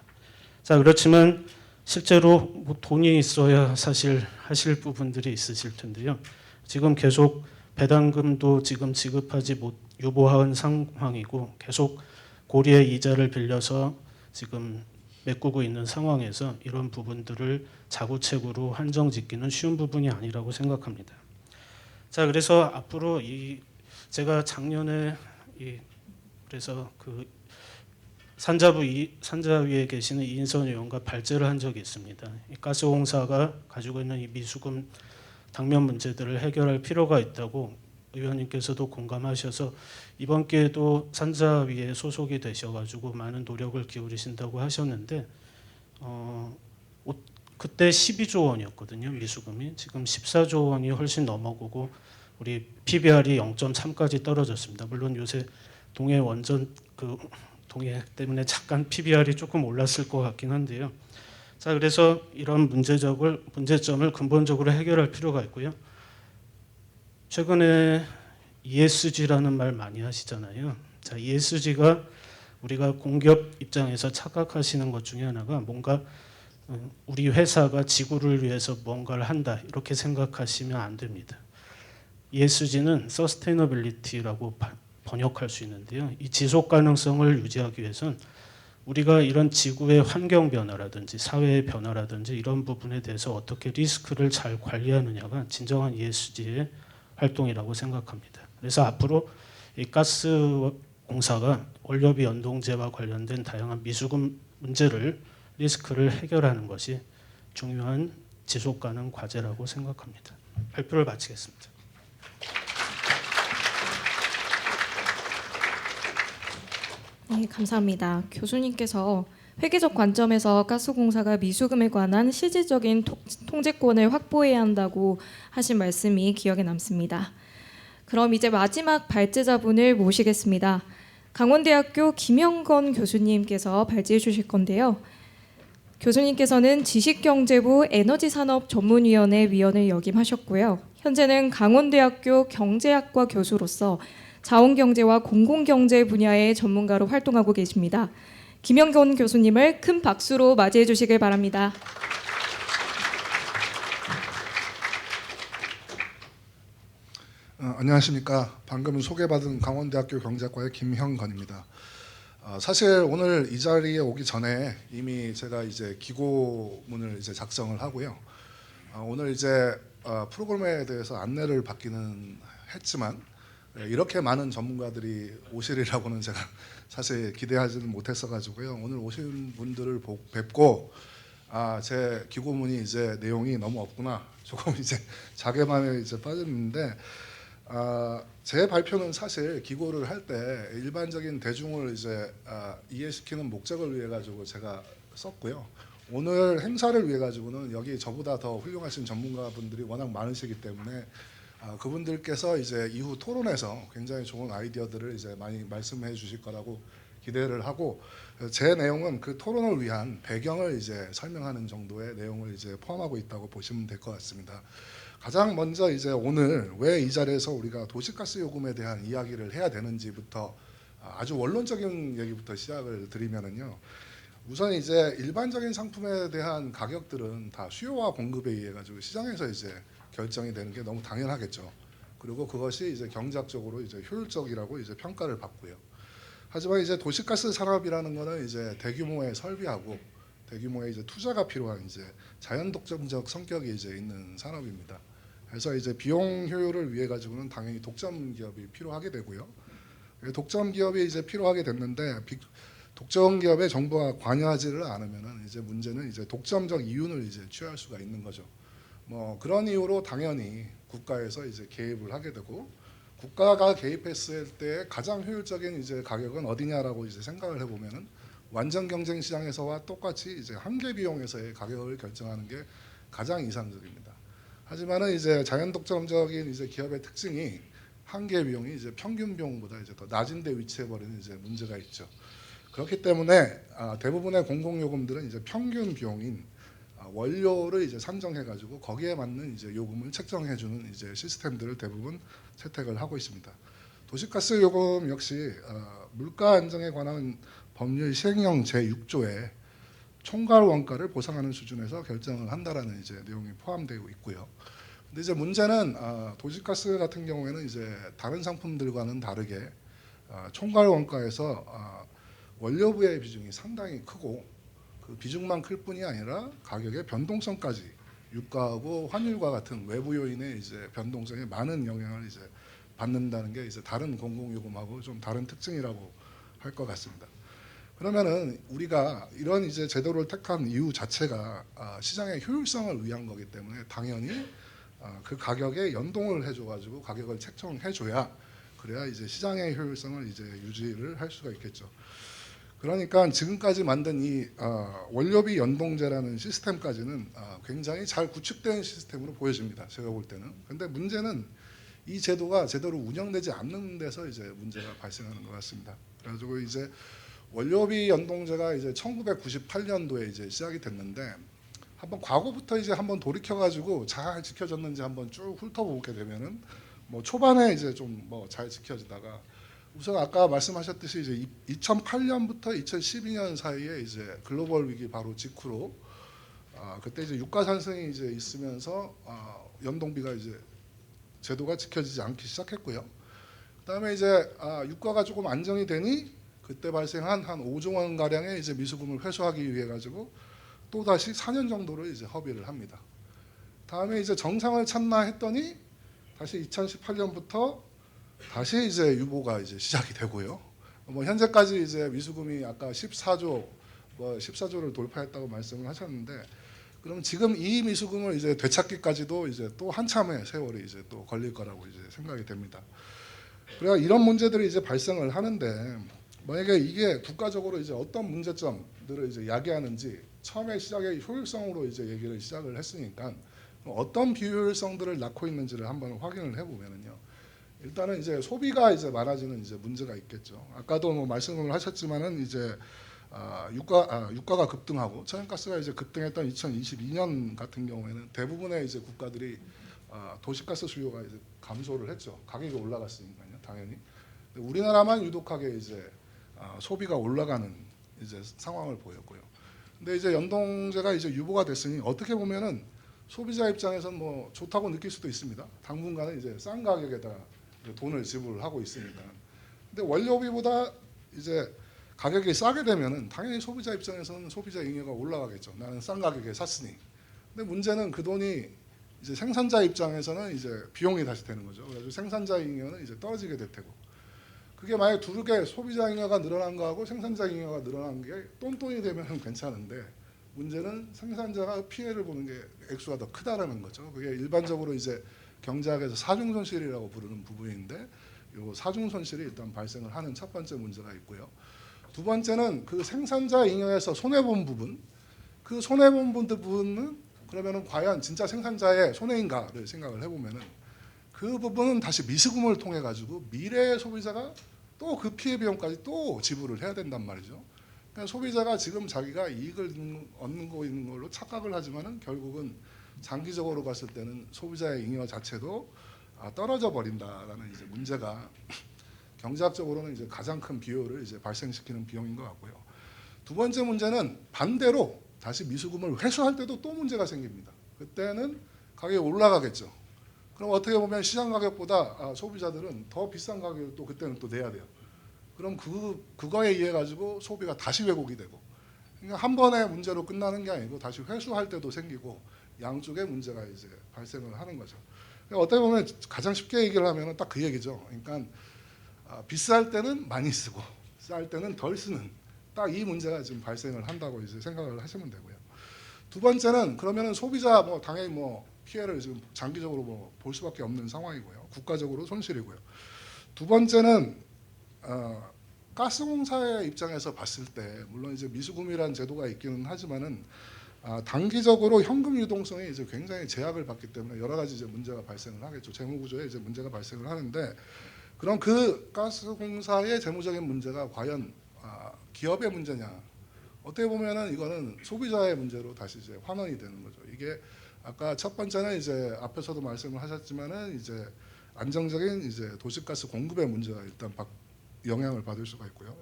자, 그렇지만 실제로 뭐 돈이 있어야 사실 하실 부분들이 있으실 텐데요. 지금 계속 배당금도 지금 지급하지 못 유보한 상황이고 계속 고리의 이자를 빌려서 지금 메꾸고 있는 상황에서 이런 부분들을 자구책으로 한정짓기는 쉬운 부분이 아니라고 생각합니다. 자, 그래서 앞으로 제가 작년에 그래서 그 산자위에 계시는 이인선 의원과 발제를 한 적이 있습니다. 이 가스공사가 가지고 있는 이 미수금 당면 문제들을 해결할 필요가 있다고 의원님께서도 공감하셔서 이번 기회에도 산자위에 소속이 되셔가지고 많은 노력을 기울이신다고 하셨는데 그때 12조 원이었거든요. 미수금이 지금 14조 원이 훨씬 넘어가고 우리 PBR이 0.3까지 떨어졌습니다. 물론 요새 동해 원전 동해 때문에 잠깐 PBR이 조금 올랐을 것 같긴 한데요. 자, 그래서 이런 문제점을 근본적으로 해결할 필요가 있고요. 최근에 ESG라는 말 많이 하시잖아요. 자, ESG가 우리가 공기업 입장에서 착각하시는 것 중에 하나가 뭔가 우리 회사가 지구를 위해서 뭔가를 한다 이렇게 생각하시면 안 됩니다. ESG는 Sustainability라고 번역할 수 있는데요. 이 지속 가능성을 유지하기 위해선 우리가 이런 지구의 환경 변화라든지 사회의 변화라든지 이런 부분에 대해서 어떻게 리스크를 잘 관리하느냐가 진정한 ESG의 활동이라고 생각합니다. 그래서 앞으로 이 가스 공사가 원료비 연동제와 관련된 다양한 미수금 문제를 리스크를 해결하는 것이 중요한 지속 가능 과제라고 생각합니다. 발표를 마치겠습니다. 네, 감사합니다. 교수님께서 회계적 관점에서 가스공사가 미수금에 관한 실질적인 통제권을 확보해야 한다고 하신 말씀이 기억에 남습니다. 그럼 이제 마지막 발제자분을 모시겠습니다. 강원대학교 김영건 교수님께서 발제해 주실 건데요. 교수님께서는 지식경제부 에너지산업전문위원회 위원을 역임하셨고요. 현재는 강원대학교 경제학과 교수로서 자원경제와 공공경제 분야의 전문가로 활동하고 계십니다. 김영건 교수님을 큰 박수로 맞이해 주시길 바랍니다. 안녕하십니까. 방금 소개받은 강원대학교 경제학과의 김형건입니다. 사실 오늘 이 자리에 오기 전에 이미 제가 이제 기고문을 이제 작성을 하고요. 오늘 이제 프로그램에 대해서 안내를 받기는 했지만 이렇게 많은 전문가들이 오시리라고는 제가 사실 기대하지는 못했어 가지고요. 오늘 오신 분들을 뵙고 제 기고문이 이제 내용이 너무 없구나 조금 이제 자괴감에 이제 빠졌는데 제 발표는 사실 기고를 할 때 일반적인 대중을 이제 이해시키는 목적을 위해 가지고 제가 썼고요. 오늘 행사를 위해 가지고는 여기 저보다 더 훌륭하신 전문가분들이 워낙 많으시기 때문에 그분들께서 이제 이후 토론에서 굉장히 좋은 아이디어들을 이제 많이 말씀해 주실 거라고 기대를 하고 제 내용은 그 토론을 위한 배경을 이제 설명하는 정도의 내용을 이제 포함하고 있다고 보시면 될 것 같습니다. 가장 먼저 이제 오늘 왜 이 자리에서 우리가 도시가스 요금에 대한 이야기를 해야 되는지부터 아주 원론적인 얘기부터 시작을 드리면은요. 우선 이제 일반적인 상품에 대한 가격들은 다 수요와 공급에 의해 가지고 시장에서 이제 결정이 되는 게 너무 당연하겠죠. 그리고 그것이 이제 경제학적으로 이제 효율적이라고 이제 평가를 받고요. 하지만 이제 도시가스 산업이라는 거는 이제 대규모의 설비하고 대규모의 이제 투자가 필요한 이제 자연 독점적 성격이 이제 있는 산업입니다. 그래서 이제 비용 효율을 위해 가지고는 당연히 독점 기업이 필요하게 되고요. 독점 기업이 이제 필요하게 됐는데 독점 기업에 정부가 관여하지를 않으면은 이제 문제는 이제 독점적 이윤을 이제 취할 수가 있는 거죠. 뭐 그런 이유로 당연히 국가에서 이제 개입을 하게 되고 국가가 개입했을 때 가장 효율적인 이제 가격은 어디냐라고 이제 생각을 해보면은 완전 경쟁 시장에서와 똑같이 이제 한계 비용에서의 가격을 결정하는 게 가장 이상적입니다. 하지만은 이제 자연 독점적인 이제 기업의 특징이 한계 비용이 이제 평균 비용보다 이제 더 낮은 데 위치해 버리는 이제 문제가 있죠. 그렇기 때문에 대부분의 공공요금들은 이제 평균 비용인 원료를 이제 산정해 가지고 거기에 맞는 이제 요금을 책정해 주는 이제 시스템들을 대부분 채택을 하고 있습니다. 도시가스 요금 역시 물가 안정에 관한 법률 시행령 제6조에 총괄 원가를 보상하는 수준에서 결정을 한다라는 이제 내용이 포함되어 있고요. 근데 이제 문제는 도시가스 같은 경우에는 이제 다른 상품들과는 다르게 총괄 원가에서 원료부의 비중이 상당히 크고 그 비중만 클 뿐이 아니라 가격의 변동성까지 유가하고 환율과 같은 외부 요인의 이제 변동성에 많은 영향을 이제 받는다는 게 이제 다른 공공요금하고 좀 다른 특징이라고 할 것 같습니다. 그러면은 우리가 이런 이제 제도를 택한 이유 자체가 시장의 효율성을 위한 거기 때문에 당연히 그 가격에 연동을 해줘가지고 가격을 책정해줘야 그래야 이제 시장의 효율성을 이제 유지를 할 수가 있겠죠. 그러니까 지금까지 만든 이 원료비 연동제라는 시스템까지는 굉장히 잘 구축된 시스템으로 보여집니다. 제가 볼 때는. 근데 문제는 이 제도가 제대로 운영되지 않는 데서 이제 문제가 발생하는 것 같습니다. 그래가지고 이제 원료비 연동제가 이제 1998년도에 이제 시작이 됐는데 한번 과거부터 이제 한번 돌이켜가지고 잘 지켜졌는지 한번 쭉 훑어보게 되면은 뭐 초반에 이제 좀 뭐 잘 지켜지다가 우선 아까 말씀하셨듯이 이제 2008년부터 2012년 사이에 이제 글로벌 위기 바로 직후로 그때 이제 유가 상승이 이제 있으면서 연동비가 이제 제도가 지켜지지 않기 시작했고요. 그다음에 이제 유가가 조금 안정이 되니 그때 발생한 한 5조 원 가량의 이제 미수금을 회수하기 위해 가지고 또 다시 4년 정도를 이제 허비를 합니다. 다음에 이제 정상을 찾나 했더니 다시 2018년부터 다시 이제 유보가 이제 시작이 되고요. 뭐 현재까지 이제 미수금이 아까 14조를 돌파했다고 말씀을 하셨는데, 그럼 지금 이 미수금을 이제 되찾기까지도 이제 또 한참의 세월이 이제 또 걸릴 거라고 이제 생각이 됩니다. 그래야 이런 문제들이 이제 발생을 하는데, 만약에 이게 국가적으로 이제 어떤 문제점들을 이제 야기하는지 처음에 시작에 효율성으로 이제 얘기를 시작을 했으니까 어떤 비효율성들을 낳고 있는지를 한번 확인을 해보면은요. 일단은 이제 소비가 이제 많아지는 이제 문제가 있겠죠. 아까도 뭐 말씀을 하셨지만은 이제 유가가 급등하고 천연가스가 이제 급등했던 2022년 같은 경우에는 대부분의 이제 국가들이 도시가스 수요가 이제 감소를 했죠. 가격이 올라갔으니까요, 당연히. 근데 우리나라만 유독하게 이제 소비가 올라가는 이제 상황을 보였고요. 근데 이제 연동제가 이제 유보가 됐으니 어떻게 보면은 소비자 입장에서는 뭐 좋다고 느낄 수도 있습니다. 당분간은 이제 싼 가격에다 돈을 지불하고 있으니까. 근데 원료비보다 이제 가격이 싸게 되면은 당연히 소비자 입장에서는 소비자 잉여가 올라가겠죠. 나는 싼 가격에 샀으니. 근데 문제는 그 돈이 이제 생산자 입장에서는 이제 비용이 다시 되는 거죠. 그래서 생산자 잉여는 이제 떨어지게 될 테고. 그게 만약 두 개 소비자 잉여가 늘어난 거하고 생산자 잉여가 늘어난 게 똔똔이 되면 괜찮은데, 문제는 생산자가 피해를 보는 게 액수가 더 크다라는 거죠. 그게 일반적으로 이제 경제학에서 사중 손실이라고 부르는 부분인데, 요 사중 손실이 일단 발생을 하는 첫 번째 문제가 있고요. 두 번째는 그 생산자 잉여에서 손해 본 부분, 그 손해 본 부분은 그러면은 과연 진짜 생산자의 손해인가를 생각을 해보면은 그 부분은 다시 미수금을 통해 가지고 미래의 소비자가 또 그 피해 비용까지 또 지불을 해야 된단 말이죠. 그러니까 소비자가 지금 자기가 이익을 얻는 거 있는 걸로 착각을 하지만은 결국은 장기적으로 봤을 때는 소비자의 잉여 자체도 떨어져 버린다라는 이제 문제가 경제학적으로는 이제 가장 큰 비효율을 이제 발생시키는 비용인 것 같고요. 두 번째 문제는 반대로 다시 미수금을 회수할 때도 또 문제가 생깁니다. 그때는 가격이 올라가겠죠. 그럼 어떻게 보면 시장 가격보다 소비자들은 더 비싼 가격을 또 그때는 또 내야 돼요. 그럼 그거에 의해 가지고 소비가 다시 왜곡이 되고, 그러니까 한 번의 문제로 끝나는 게 아니고 다시 회수할 때도 생기고 양쪽의 문제가 이제 발생을 하는 거죠. 그러니까 어떻게 보면 가장 쉽게 얘기를 하면 딱 그 얘기죠. 그러니까 비쌀 때는 많이 쓰고 쌀 때는 덜 쓰는 딱 이 문제가 지금 발생을 한다고 이제 생각을 하시면 되고요. 두 번째는 그러면은 소비자 뭐 당연히 뭐 피해를 지금 장기적으로 뭐 볼 수밖에 없는 상황이고요. 국가적으로 손실이고요. 두 번째는 가스공사의 입장에서 봤을 때 물론 이제 미수금이라는 제도가 있기는 하지만은 단기적으로 현금 유동성이 이제 굉장히 제약을 받기 때문에 여러 가지 이제 문제가 발생을 하겠죠. 재무 구조에 이제 문제가 발생을 하는데, 그럼 그 가스공사의 재무적인 문제가 과연 기업의 문제냐? 어떻게 보면은 이거는 소비자의 문제로 다시 이제 환원이 되는 거죠. 이게 아까 첫 번째는 이제 앞에서도 말씀을 하셨지만은 이제 안정적인 이제 도시가스 공급의 문제가 일단 영향을 받을 수가 있고요.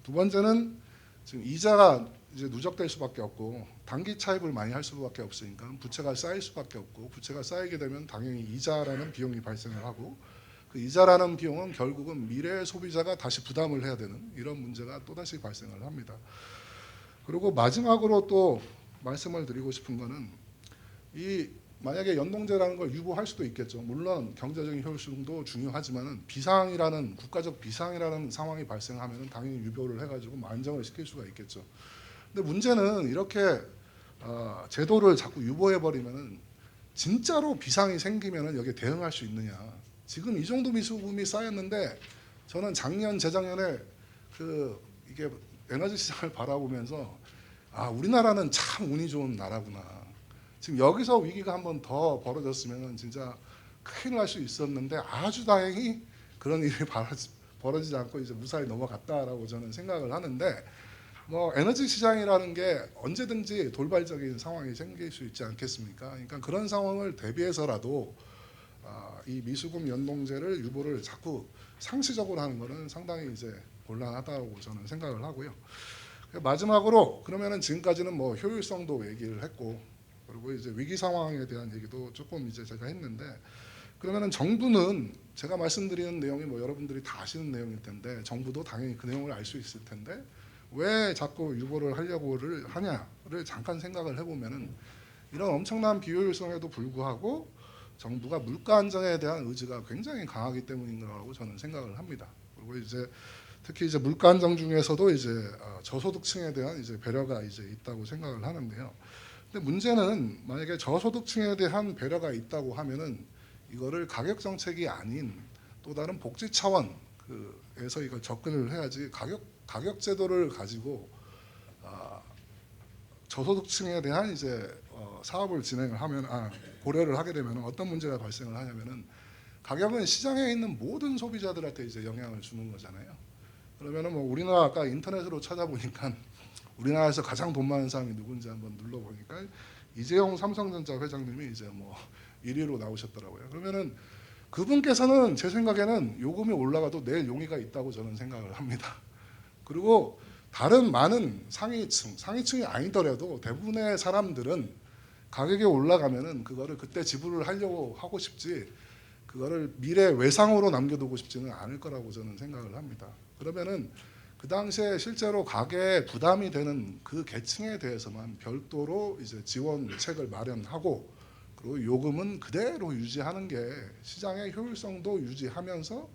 두 번째는 지금 이자가 이제 누적될 수밖에 없고 단기 차입을 많이 할 수밖에 없으니까 부채가 쌓일 수밖에 없고, 부채가 쌓이게 되면 당연히 이자라는 비용이 발생을 하고, 그 이자라는 비용은 결국은 미래의 소비자가 다시 부담을 해야 되는 이런 문제가 또다시 발생을 합니다. 그리고 마지막으로 또 말씀을 드리고 싶은 거는 만약에 연동제라는 걸 유보할 수도 있겠죠. 물론 경제적인 효율성도 중요하지만은 국가적 비상이라는 상황이 발생하면은 당연히 유보를 해가지고 안정을 시킬 수가 있겠죠. 근데 문제는 이렇게 제도를 자꾸 유보해 버리면은 진짜로 비상이 생기면은 여기에 대응할 수 있느냐? 지금 이 정도 미수금이 쌓였는데 저는 작년 재작년에 이게 에너지 시장을 바라보면서 우리나라는 참 운이 좋은 나라구나. 지금 여기서 위기가 한 번 더 벌어졌으면 진짜 큰일 날 수 있었는데 아주 다행히 그런 일이 벌어지지 않고 이제 무사히 넘어갔다라고 저는 생각을 하는데, 뭐 에너지 시장이라는 게 언제든지 돌발적인 상황이 생길 수 있지 않겠습니까? 그러니까 그런 상황을 대비해서라도 이 미수금 연동제를 유보를 자꾸 상시적으로 하는 것은 상당히 이제 곤란하다고 저는 생각을 하고요. 마지막으로 그러면은 지금까지는 뭐 효율성도 얘기를 했고, 그리고 이제 위기 상황에 대한 얘기도 조금 이제 제가 했는데, 그러면은 정부는 제가 말씀드리는 내용이 뭐 여러분들이 다 아시는 내용일 텐데 정부도 당연히 그 내용을 알 수 있을 텐데 왜 자꾸 유보를 하려고를 하냐를 잠깐 생각을 해보면은 이런 엄청난 비효율성에도 불구하고 정부가 물가 안정에 대한 의지가 굉장히 강하기 때문인 거라고 저는 생각을 합니다. 그리고 이제 특히 이제 물가 안정 중에서도 이제 저소득층에 대한 이제 배려가 이제 있다고 생각을 하는데요. 근데 문제는 만약에 저소득층에 대한 배려가 있다고 하면은 이거를 가격 정책이 아닌 또 다른 복지 차원에서 이걸 접근을 해야지 가격 제도를 가지고 저소득층에 대한 이제 사업을 진행을 하면 고려를 하게 되면 어떤 문제가 발생을 하냐면은 가격은 시장에 있는 모든 소비자들한테 이제 영향을 주는 거잖아요. 그러면은 뭐 우리나라 아까 인터넷으로 찾아보니까 우리나라에서 가장 돈 많은 사람이 누군지 한번 눌러보니까 이재용 삼성전자 회장님이 이제 뭐 1위로 나오셨더라고요. 그러면은 그분께서는 제 생각에는 요금이 올라가도 내일 용의가 있다고 저는 생각을 합니다. 그리고 다른 많은 상위층이 아니더라도 대부분의 사람들은 가격이 올라가면은 그거를 그때 지불을 하려고 하고 싶지 그거를 미래 외상으로 남겨두고 싶지는 않을 거라고 저는 생각을 합니다. 그러면은 그 당시에 실제로 가계에 부담이 되는 그 계층에 대해서만 별도로 이제 지원책을 마련하고 그리고 요금은 그대로 유지하는 게 시장의 효율성도 유지하면서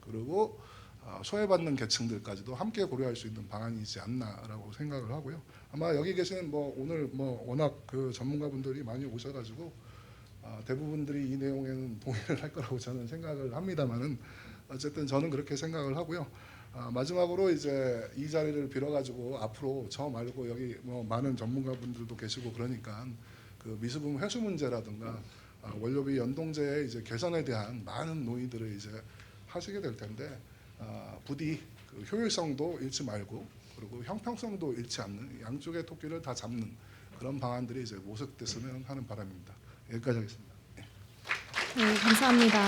그리고 소외받는 계층들까지도 함께 고려할 수 있는 방안이지 않나라고 생각을 하고요. 아마 여기 계신 뭐 오늘 뭐 워낙 그 전문가분들이 많이 오셔가지고 대부분들이 이 내용에는 동의를 할 거라고 저는 생각을 합니다만은 어쨌든 저는 그렇게 생각을 하고요. 마지막으로 이제 이 자리를 빌어가지고 앞으로 저 말고 여기 뭐 많은 전문가분들도 계시고 그러니까 그 미수금 회수 문제라든가 원료비 연동제의 이제 개선에 대한 많은 논의들을 이제 하시게 될 텐데 부디 그 효율성도 잃지 말고 그리고 형평성도 잃지 않는 양쪽의 토끼를 다 잡는 그런 방안들이 이제 모색됐으면 하는 바람입니다. 여기까지 하겠습니다. 네, 감사합니다.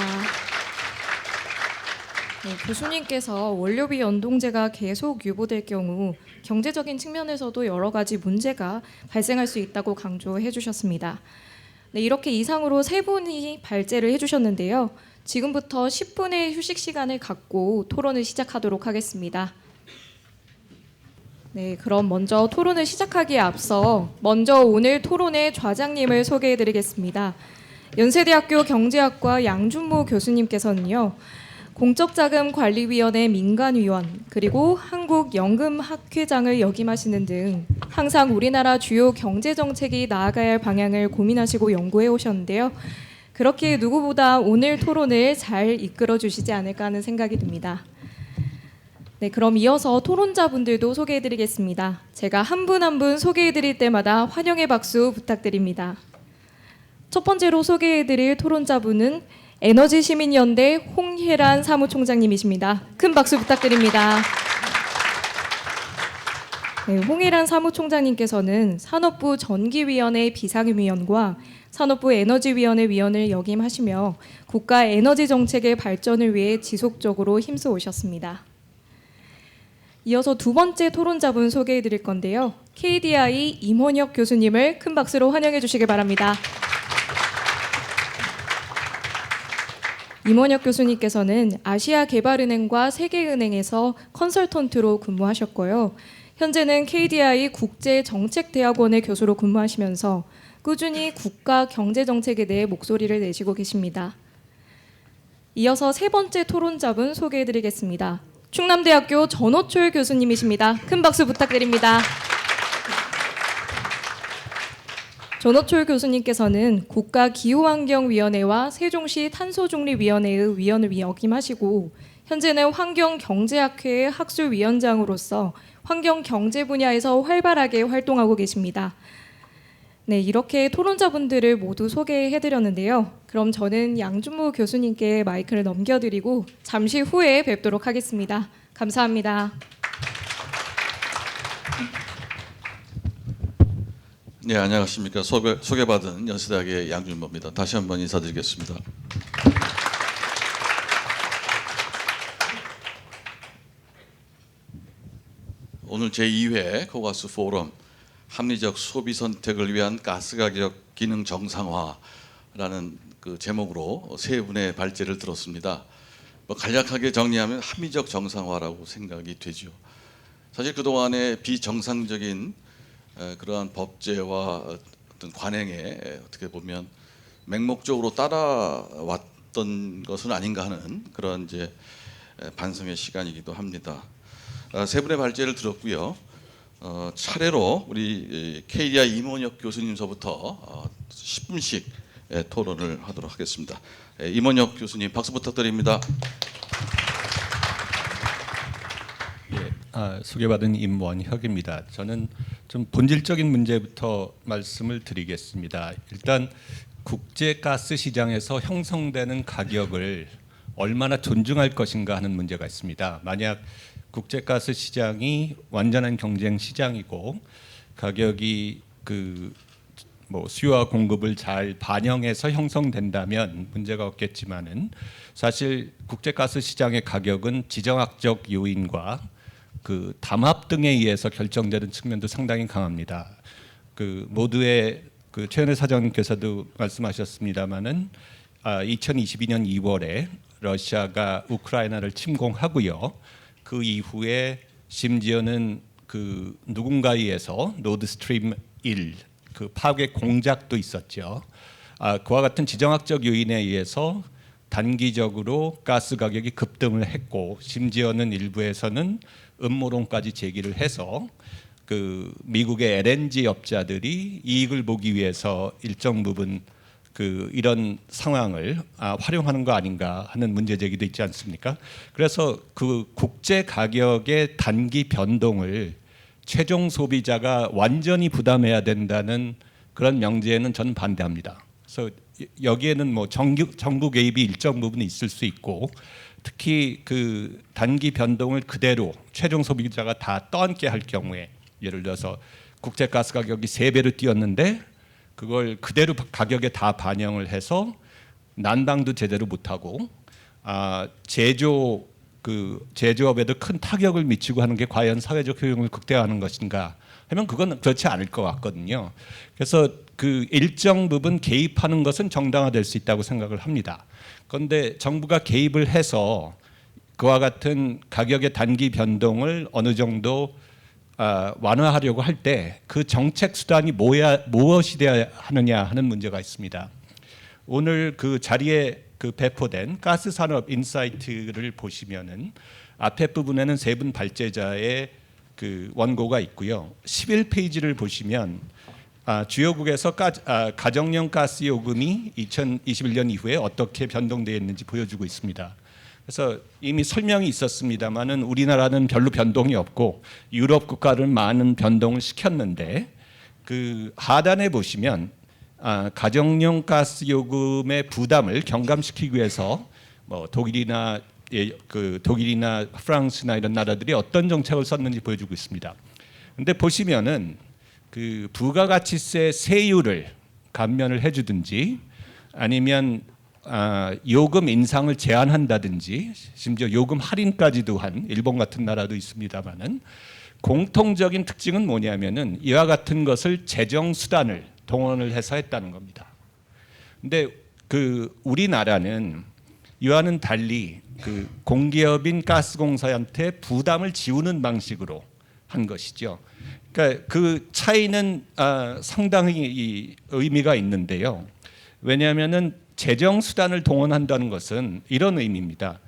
네, 교수님께서 원료비 연동제가 계속 유보될 경우 경제적인 측면에서도 여러 가지 문제가 발생할 수 있다고 강조해 주셨습니다. 네, 이렇게 이상으로 세 분이 발제를 해주셨는데요. 지금부터 10분의 휴식 시간을 갖고 토론을 시작하도록 하겠습니다. 네, 그럼 먼저 토론을 시작하기에 앞서 먼저 오늘 토론의 좌장님을 소개해드리겠습니다. 연세대학교 경제학과 양준모 교수님께서는요. 공적자금관리위원회 민간위원 그리고 한국연금학회장을 역임하시는 등 항상 우리나라 주요 경제정책이 나아가야 할 방향을 고민하시고 연구해 오셨는데요. 그렇게 누구보다 오늘 토론을 잘 이끌어 주시지 않을까 하는 생각이 듭니다. 네, 그럼 이어서 토론자분들도 소개해드리겠습니다. 제가 한 분 한 분 소개해드릴 때마다 환영의 박수 부탁드립니다. 첫 번째로 소개해드릴 토론자분은 에너지시민연대 홍혜란 사무총장님이십니다. 큰 박수 부탁드립니다. 네, 홍혜란 사무총장님께서는 산업부 전기위원회 비상위원과 산업부 에너지위원회 위원을 역임하시며 국가 에너지 정책의 발전을 위해 지속적으로 힘써 오셨습니다. 이어서 두 번째 토론자분 소개해 드릴 건데요. KDI 임원혁 교수님을 큰 박수로 환영해 주시기 바랍니다. 임원혁 교수님께서는 아시아개발은행과 세계은행에서 컨설턴트로 근무하셨고요. 현재는 KDI 국제정책대학원의 교수로 근무하시면서 꾸준히 국가 경제정책에 대해 목소리를 내시고 계십니다. 이어서 세 번째 토론자분 소개해드리겠습니다. 충남대학교 전호철 교수님이십니다. 큰 박수 부탁드립니다. 전호철 교수님께서는 국가기후환경위원회와 세종시 탄소중립위원회의 위원을 역임하시고 현재는 환경경제학회의 학술위원장으로서 환경경제 분야에서 활발하게 활동하고 계십니다. 네, 이렇게 토론자분들을 모두 소개해드렸는데요. 그럼 저는 양준모 교수님께 마이크를 넘겨드리고 잠시 후에 뵙도록 하겠습니다. 감사합니다. 네, 안녕하십니까. 소개받은 연세대학의 양준모입니다. 다시 한번 인사드리겠습니다. 오늘 제2회 코가스 포럼 합리적 소비 선택을 위한 가스 가격 기능 정상화라는 그 제목으로 세 분의 발제를 들었습니다. 뭐 간략하게 정리하면 합리적 정상화라고 생각이 되죠. 사실 그동안의 비정상적인 그러한 법제와 어떤 관행에 어떻게 보면 맹목적으로 따라왔던 것은 아닌가 하는 그런 이제 반성의 시간이기도 합니다. 세 분의 발제를 들었고요. 차례로 우리 KDI 임원혁 교수님서부터 10분씩 토론을 하도록 하겠습니다. 임원혁 교수님 박수 부탁드립니다. 소개받은 임원혁입니다. 저는 좀 본질적인 문제부터 말씀을 드리겠습니다. 일단 국제가스 시장에서 형성되는 가격을 얼마나 존중할 것인가 하는 문제가 있습니다. 만약 국제가스 시장이 완전한 경쟁 시장이고 가격이 수요와 공급을 잘 반영해서 형성된다면 문제가 없겠지만은 사실 국제가스 시장의 가격은 지정학적 요인과 그 담합 등에 의해서 결정되는 측면도 상당히 강합니다. 모두의 최은혜 사장님께서도 말씀하셨습니다마는 2022년 2월에 러시아가 우크라이나를 침공하고요. 그 이후에 심지어는 누군가에 의해서 노드스트림 1 파괴 공작도 있었죠. 그와 같은 지정학적 요인에 의해서 단기적으로 가스 가격이 급등을 했고 심지어는 일부에서는 음모론까지 제기를 해서 미국의 LNG 업자들이 이익을 보기 위해서 일정 부분 이런 상황을 활용하는 거 아닌가 하는 문제 제기도 있지 않습니까? 그래서 국제 가격의 단기 변동을 최종 소비자가 완전히 부담해야 된다는 그런 명제에는 저는 반대합니다. 그래서 여기에는 정부 개입이 일정 부분 있을 수 있고 특히 단기 변동을 그대로 최종 소비자가 다 떠안게 할 경우에 예를 들어서 국제 가스 가격이 3배로 뛰었는데 그걸 그대로 가격에 다 반영을 해서 난방도 제대로 못하고 제조업에도 큰 타격을 미치고 하는 게 과연 사회적 효용을 극대화하는 것인가 하면 그건 그렇지 않을 것 같거든요. 그래서 일정 부분 개입하는 것은 정당화될 수 있다고 생각을 합니다. 그런데 정부가 개입을 해서 그와 같은 가격의 단기 변동을 어느 정도 완화하려고 할 때 그 정책 수단이 무엇이 되어야 하느냐 하는 문제가 있습니다. 오늘 자리에 배포된 가스 산업 인사이트를 보시면은 앞에 부분에는 세 분 발제자의 원고가 있고요. 11페이지를 보시면 주요국에서 가정용 가스 요금이 2021년 이후에 어떻게 변동되었는지 보여주고 있습니다. 그래서 이미 설명이 있었습니다만은 우리나라는 별로 변동이 없고 유럽 국가는 많은 변동을 시켰는데 하단에 보시면 가정용 가스 요금의 부담을 경감시키기 위해서 독일이나 프랑스나 이런 나라들이 어떤 정책을 썼는지 보여주고 있습니다. 근데 보시면은 부가가치세 세율을 감면을 해주든지 아니면 요금 인상을 제한한다든지 심지어 요금 할인까지도 한 일본 같은 나라도 있습니다만은 공통적인 특징은 뭐냐면은 이와 같은 것을 재정 수단을 동원을 해서 했다는 겁니다. 근데 우리나라는 이와는 달리 공기업인 가스공사한테 부담을 지우는 방식으로 한 것이죠. 그러니까 차이는 상당히 의미가 있는데요. 왜냐하면은 재정 수단을 동원한다는 것은 이런 의미입니다.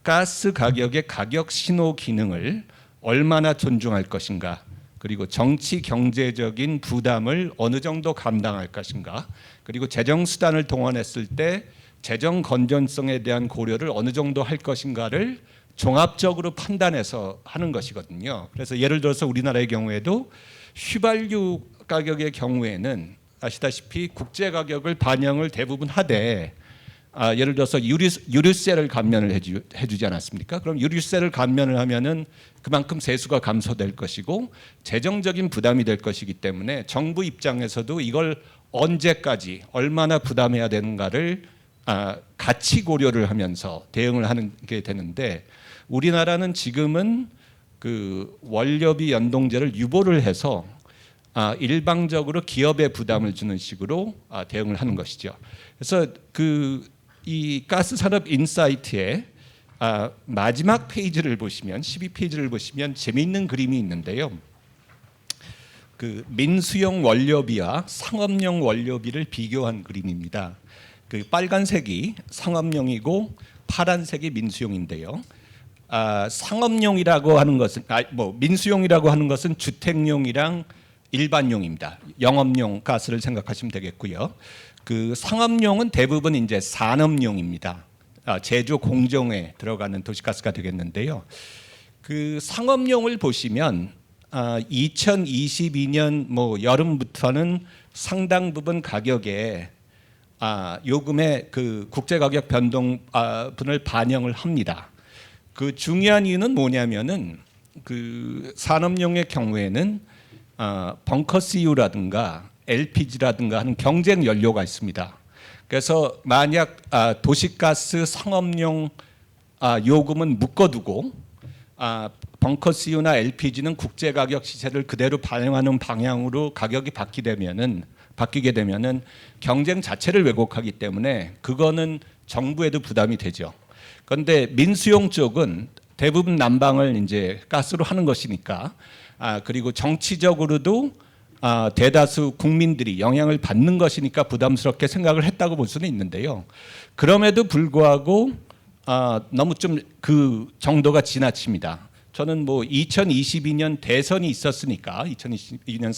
가스 가격의 가격 신호 기능을 얼마나 존중할 것인가, 그리고 정치 경제적인 부담을 어느 정도 감당할 것인가, 그리고 재정 수단을 동원했을 때 재정 건전성에 대한 고려를 어느 정도 할 것인가를 종합적으로 판단해서 하는 것이거든요. 그래서 예를 들어서 우리나라의 경우에도 휘발유 가격의 경우에는 아시다시피 국제 가격을 반영을 대부분 하되 예를 들어서 유류세를 감면을 해주지 않았습니까? 그럼 유류세를 감면을 하면은 그만큼 세수가 감소될 것이고 재정적인 부담이 될 것이기 때문에 정부 입장에서도 이걸 언제까지 얼마나 부담해야 되는가를 같이 고려를 하면서 대응을 하는 게 되는데 우리나라는 지금은 원료비 연동제를 유보를 해서 일방적으로 기업에 부담을 주는 식으로 대응을 하는 것이죠. 그래서 이 가스 산업 인사이트의 마지막 페이지를 보시면 12페이지를 보시면 재미있는 그림이 있는데요. 그 민수용 원료비와 상업용 원료비를 비교한 그림입니다. 그 빨간색이 상업용이고 파란색이 민수용인데요. 상업용이라고 하는 것은 민수용이라고 하는 것은 주택용이랑 일반용입니다. 영업용 가스를 생각하시면 되겠고요. 그 상업용은 대부분 이제 산업용입니다. 제조 공정에 들어가는 도시가스가 되겠는데요. 그 상업용을 보시면 2022년 여름부터는 상당 부분 가격에 요금의 그 국제 가격 변동분을 반영을 합니다. 그 중요한 이유는 뭐냐면은 그 산업용의 경우에는 벙커CU라든가 LPG라든가 하는 경쟁 연료가 있습니다. 그래서 만약 도시가스 상업용 요금은 묶어두고 벙커CU나 LPG는 국제가격 시세를 그대로 반영하는 방향으로 가격이 바뀌게 되면은 경쟁 자체를 왜곡하기 때문에 그거는 정부에도 부담이 되죠. 그런데 민수용 쪽은 대부분 난방을 이제 가스로 하는 것이니까 그리고 정치적으로도 대다수 국민들이 영향을 받는 것이니까 부담스럽게 생각을 했다고 볼 수는 있는데요. 그럼에도 불구하고 너무 좀 그 정도가 지나칩니다. 저는 2022년 대선이 있었으니까 2022년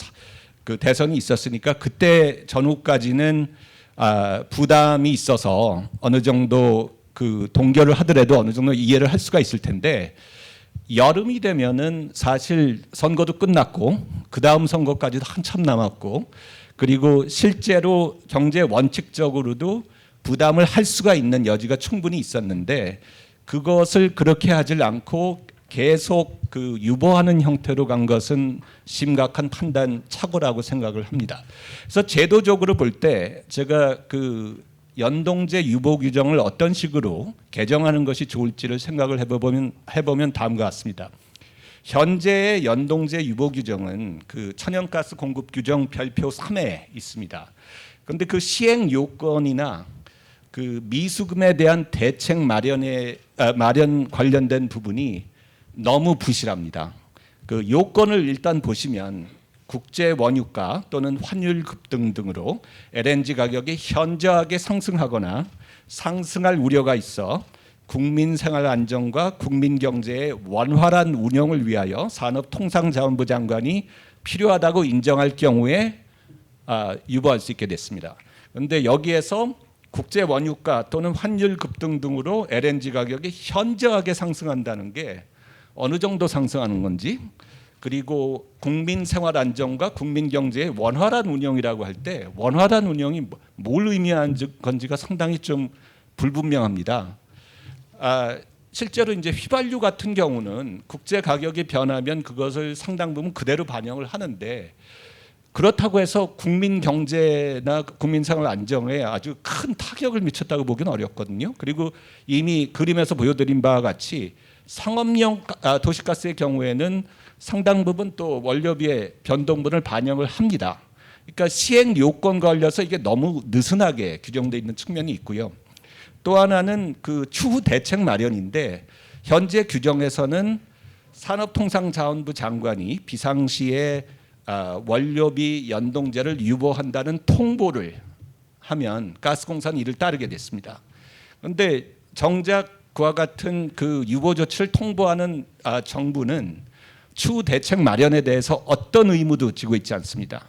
그 대선이 있었으니까 그때 전후까지는 부담이 있어서 어느 정도 그 동결을 하더라도 어느 정도 이해를 할 수가 있을 텐데 여름이 되면은 사실 선거도 끝났고 그 다음 선거까지도 한참 남았고 그리고 실제로 경제 원칙적으로도 부담을 할 수가 있는 여지가 충분히 있었는데 그것을 그렇게 하질 않고 계속 그 유보하는 형태로 간 것은 심각한 판단 착오라고 생각을 합니다. 그래서 제도적으로 볼 때 제가 그 연동제 유보 규정을 어떤 식으로 개정하는 것이 좋을지를 생각을 해보면 다음과 같습니다. 현재의 연동제 유보 규정은 그 천연가스 공급 규정 별표 3에 있습니다. 그런데 그 시행 요건이나 그 미수금에 대한 대책 마련 관련된 부분이 너무 부실합니다. 그 요건을 일단 보시면 국제 원유가 또는 환율 급등 등으로 LNG 가격이 현저하게 상승하거나 상승할 우려가 있어 국민 생활 안정과 국민 경제의 원활한 운영을 위하여 산업통상자원부 장관이 필요하다고 인정할 경우에 유보할 수 있게 됐습니다. 그런데 여기에서 국제 원유가 또는 환율 급등 등으로 LNG 가격이 현저하게 상승한다는 게 어느 정도 상승하는 건지 그리고 국민 생활 안정과 국민 경제의 원활한 운영이라고 할 때 원활한 운영이 뭘 의미하는 건지가 상당히 좀 불분명합니다. 실제로 이제 휘발유 같은 경우는 국제 가격이 변하면 그것을 상당 부분 그대로 반영을 하는데 그렇다고 해서 국민 경제나 국민 생활 안정에 아주 큰 타격을 미쳤다고 보기는 어렵거든요. 그리고 이미 그림에서 보여드린 바와 같이 상업용 도시가스의 경우에는 상당 부분 또 원료비의 변동분을 반영을 합니다. 그러니까 시행 요건과 걸려서 이게 너무 느슨하게 규정되어 있는 측면이 있고요. 또 하나는 그 추후 대책 마련인데 현재 규정에서는 산업통상자원부 장관이 비상시에 원료비 연동제를 유보한다는 통보를 하면 가스공사는 이를 따르게 됐습니다. 그런데 정작 그와 같은 그 유보 조치를 통보하는 정부는 추후 대책 마련에 대해서 어떤 의무도 지고 있지 않습니다.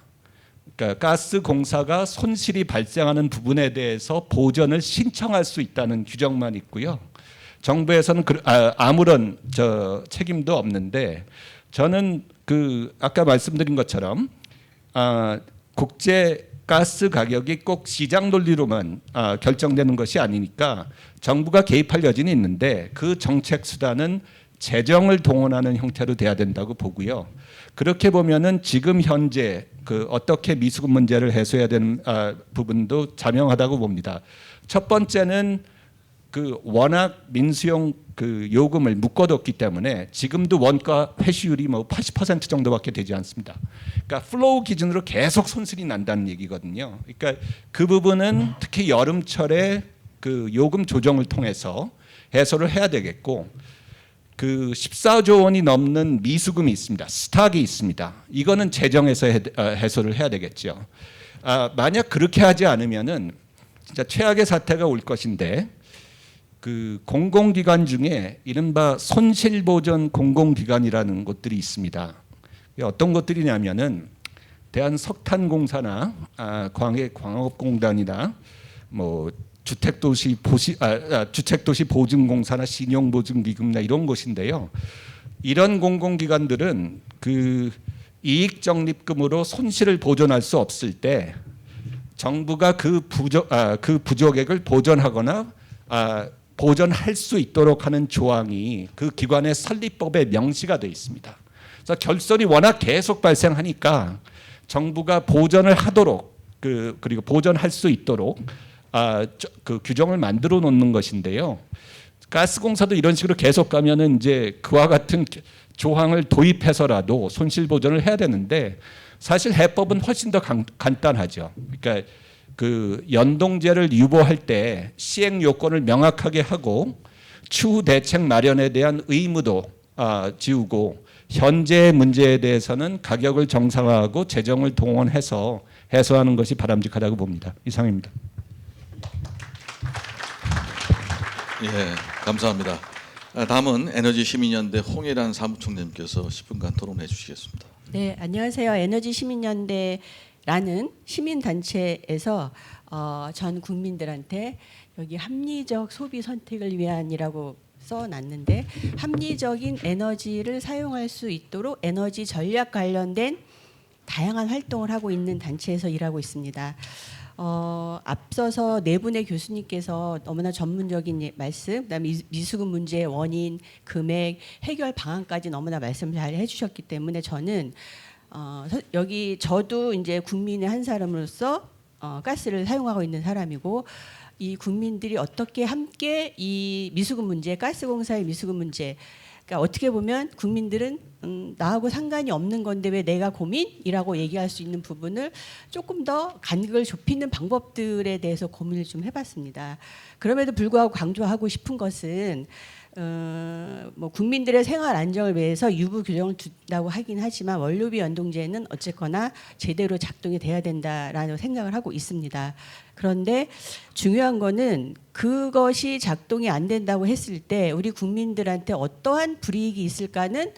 그러니까 가스공사가 손실이 발생하는 부분에 대해서 보전을 신청할 수 있다는 규정만 있고요. 정부에서는 아무런 책임도 없는데 저는 그 아까 말씀드린 것처럼 국제 가스 가격이 꼭 시장 논리로만 결정되는 것이 아니니까 정부가 개입할 여지는 있는데 그 정책 수단은 재정을 동원하는 형태로 돼야 된다고 보고요. 그렇게 보면은 지금 현재 그 어떻게 미수금 문제를 해소해야 되는 부분도 자명하다고 봅니다. 첫 번째는 그 워낙 민수용 그 요금을 묶어뒀기 때문에 지금도 원가 회수율이 뭐 80% 정도밖에 되지 않습니다. 그러니까 플로우 기준으로 계속 손실이 난다는 얘기거든요. 그러니까 그 부분은 특히 여름철에 그 요금 조정을 통해서 해소를 해야 되겠고, 그 14조 원이 넘는 미수금이 있습니다. 스탁이 있습니다. 이거는 재정에서 해소를 해야 되겠죠. 만약 그렇게 하지 않으면은 진짜 최악의 사태가 올 것인데, 그 공공기관 중에 이른바 손실보전 공공기관이라는 곳들이 있습니다. 어떤 것들이냐면은 대한석탄공사나 광해광업공단이나 뭐 주택도시 보증공사나 신용보증기금이나 이런 곳인데요. 이런 공공기관들은 그 이익적립금으로 손실을 보전할 수 없을 때 정부가 그 부족액을 보전하거나 보전할 수 있도록 하는 조항이 그 기관의 설립법에 명시가 되어 있습니다. 그래서 결손이 워낙 계속 발생하니까 정부가 보전을 하도록 그리고 보전할 수 있도록 그 규정을 만들어 놓는 것인데요. 가스공사도 이런 식으로 계속 가면은 이제 그와 같은 조항을 도입해서라도 손실 보전을 해야 되는데, 사실 해법은 훨씬 더 간단하죠. 그러니까 그 연동제를 유보할 때 시행 요건을 명확하게 하고 추후 대책 마련에 대한 의무도 지우고, 현재 문제에 대해서는 가격을 정상화하고 재정을 동원해서 해소하는 것이 바람직하다고 봅니다. 이상입니다. 예, 감사합니다. 다음은 에너지시민연대 홍혜란 사무총장님께서 10분간 토론해 주시겠습니다. 네, 안녕하세요. 에너지시민연대라는 시민단체에서 전 국민들한테 여기 합리적 소비 선택을 위한이라고 써놨는데, 합리적인 에너지를 사용할 수 있도록 에너지 전략 관련된 다양한 활동을 하고 있는 단체에서 일하고 있습니다. 앞서서 네 분의 교수님께서 너무나 전문적인 말씀, 그다음에 미수금 문제의 원인, 금액, 해결 방안까지 너무나 말씀 잘 해주셨기 때문에 저는 여기 저도 이제 국민의 한 사람으로서 가스를 사용하고 있는 사람이고, 이 국민들이 어떻게 함께 이 미수금 문제, 가스공사의 미수금 문제, 그러니까 어떻게 보면 국민들은 나하고 상관이 없는 건데 왜 내가 고민이라고 얘기할 수 있는 부분을 조금 더 간극을 좁히는 방법들에 대해서 고민을 좀 해봤습니다. 그럼에도 불구하고 강조하고 싶은 것은 뭐 국민들의 생활 안정을 위해서 유부 규정을 둔다고 하긴 하지만 원료비 연동제는 어쨌거나 제대로 작동이 돼야 된다라는 생각을 하고 있습니다. 그런데 중요한 거는 그것이 작동이 안 된다고 했을 때 우리 국민들한테 어떠한 불이익이 있을까는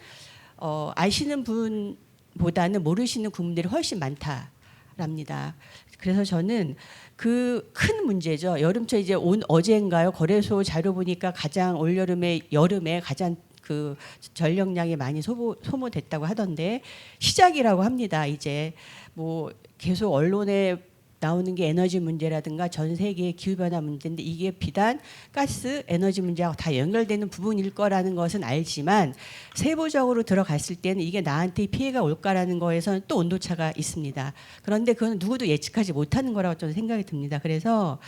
아시는 분보다는 모르시는 국민들이 훨씬 많다랍니다. 그래서 저는 그 큰 문제죠. 여름철 이제 어제인가요? 거래소 자료 보니까 가장 올여름에 여름에 가장 그 전력량이 많이 소모됐다고 하던데 시작이라고 합니다. 이제 뭐 계속 언론에 나오는 게 에너지 문제라든가 전 세계의 기후변화 문제인데 이게 비단 가스 에너지 문제하고 다 연결되는 부분일 거라는 것은 알지만 세부적으로 들어갔을 때는 이게 나한테 피해가 올까라는 거에서는 또 온도차가 있습니다. 그런데 그건 누구도 예측하지 못하는 거라고 저는 생각이 듭니다. 그래서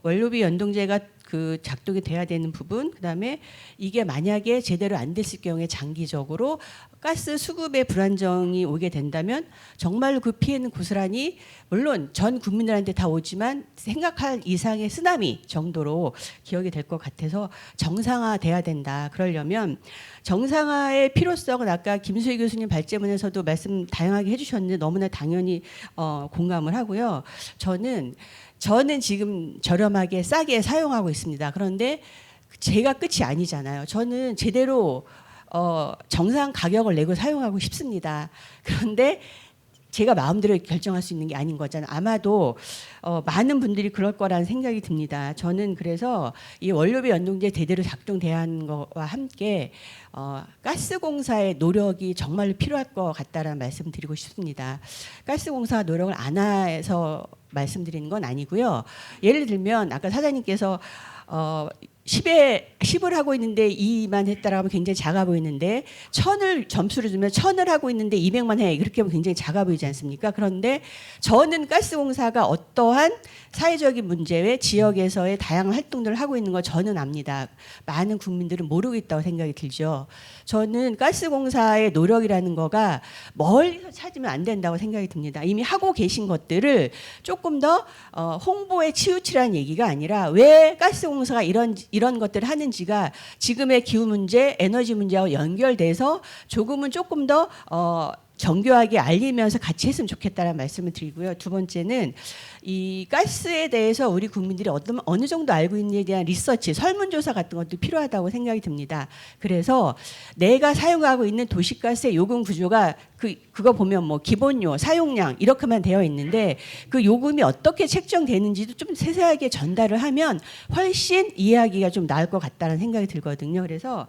원료비 연동제가 그 작동이 돼야 되는 부분, 그다음에 이게 만약에 제대로 안 됐을 경우에 장기적으로 가스 수급의 불안정이 오게 된다면 정말로 그 피해는 고스란히 물론 전 국민들한테 다 오지만 생각할 이상의 쓰나미 정도로 기억이 될 것 같아서 정상화돼야 된다. 그러려면 정상화의 필요성은 아까 김수희 교수님 발제문에서도 말씀 다양하게 해주셨는데 너무나 당연히 공감을 하고요. 저는 지금 저렴하게 싸게 사용하고 있습니다. 그런데 제가 끝이 아니잖아요. 저는 제대로 정상 가격을 내고 사용하고 싶습니다. 그런데 제가 마음대로 결정할 수 있는 게 아닌 거잖아요. 아마도 많은 분들이 그럴 거라는 생각이 듭니다. 저는 그래서 이 원료비 연동제 제대로 작동돼야 하는 것과 함께 가스공사의 노력이 정말로 필요할 것 같다라는 말씀 드리고 싶습니다. 가스공사가 노력을 안 해서 말씀드리는 건 아니고요. 예를 들면 아까 사장님께서 10을 하고 있는데 2만 했다라고 하면 굉장히 작아 보이는데 1000을 점수를 주면 1000을 하고 있는데 200만 해 이렇게 하면 굉장히 작아 보이지 않습니까? 그런데 저는 가스공사가 어떠한 사회적인 문제 외 지역에서의 다양한 활동들을 하고 있는 거 저는 압니다. 많은 국민들은 모르고 있다고 생각이 들죠. 저는 가스공사의 노력이라는 거가 멀리서 찾으면 안 된다고 생각이 듭니다. 이미 하고 계신 것들을 조금 더 홍보에 치우치라는 얘기가 아니라 왜 가스공사가 이런 것들을 하는지가 지금의 기후 문제, 에너지 문제와 연결돼서 조금 더 정교하게 알리면서 같이 했으면 좋겠다는 말씀을 드리고요. 두 번째는 이 가스에 대해서 우리 국민들이 어느 정도 알고 있는지에 대한 리서치, 설문조사 같은 것도 필요하다고 생각이 듭니다. 그래서 내가 사용하고 있는 도시가스의 요금 구조가 그거 보면 뭐 기본료, 사용량 이렇게만 되어 있는데 그 요금이 어떻게 책정되는지도 좀 세세하게 전달을 하면 훨씬 이해하기가 좀 나을 것 같다는 생각이 들거든요. 그래서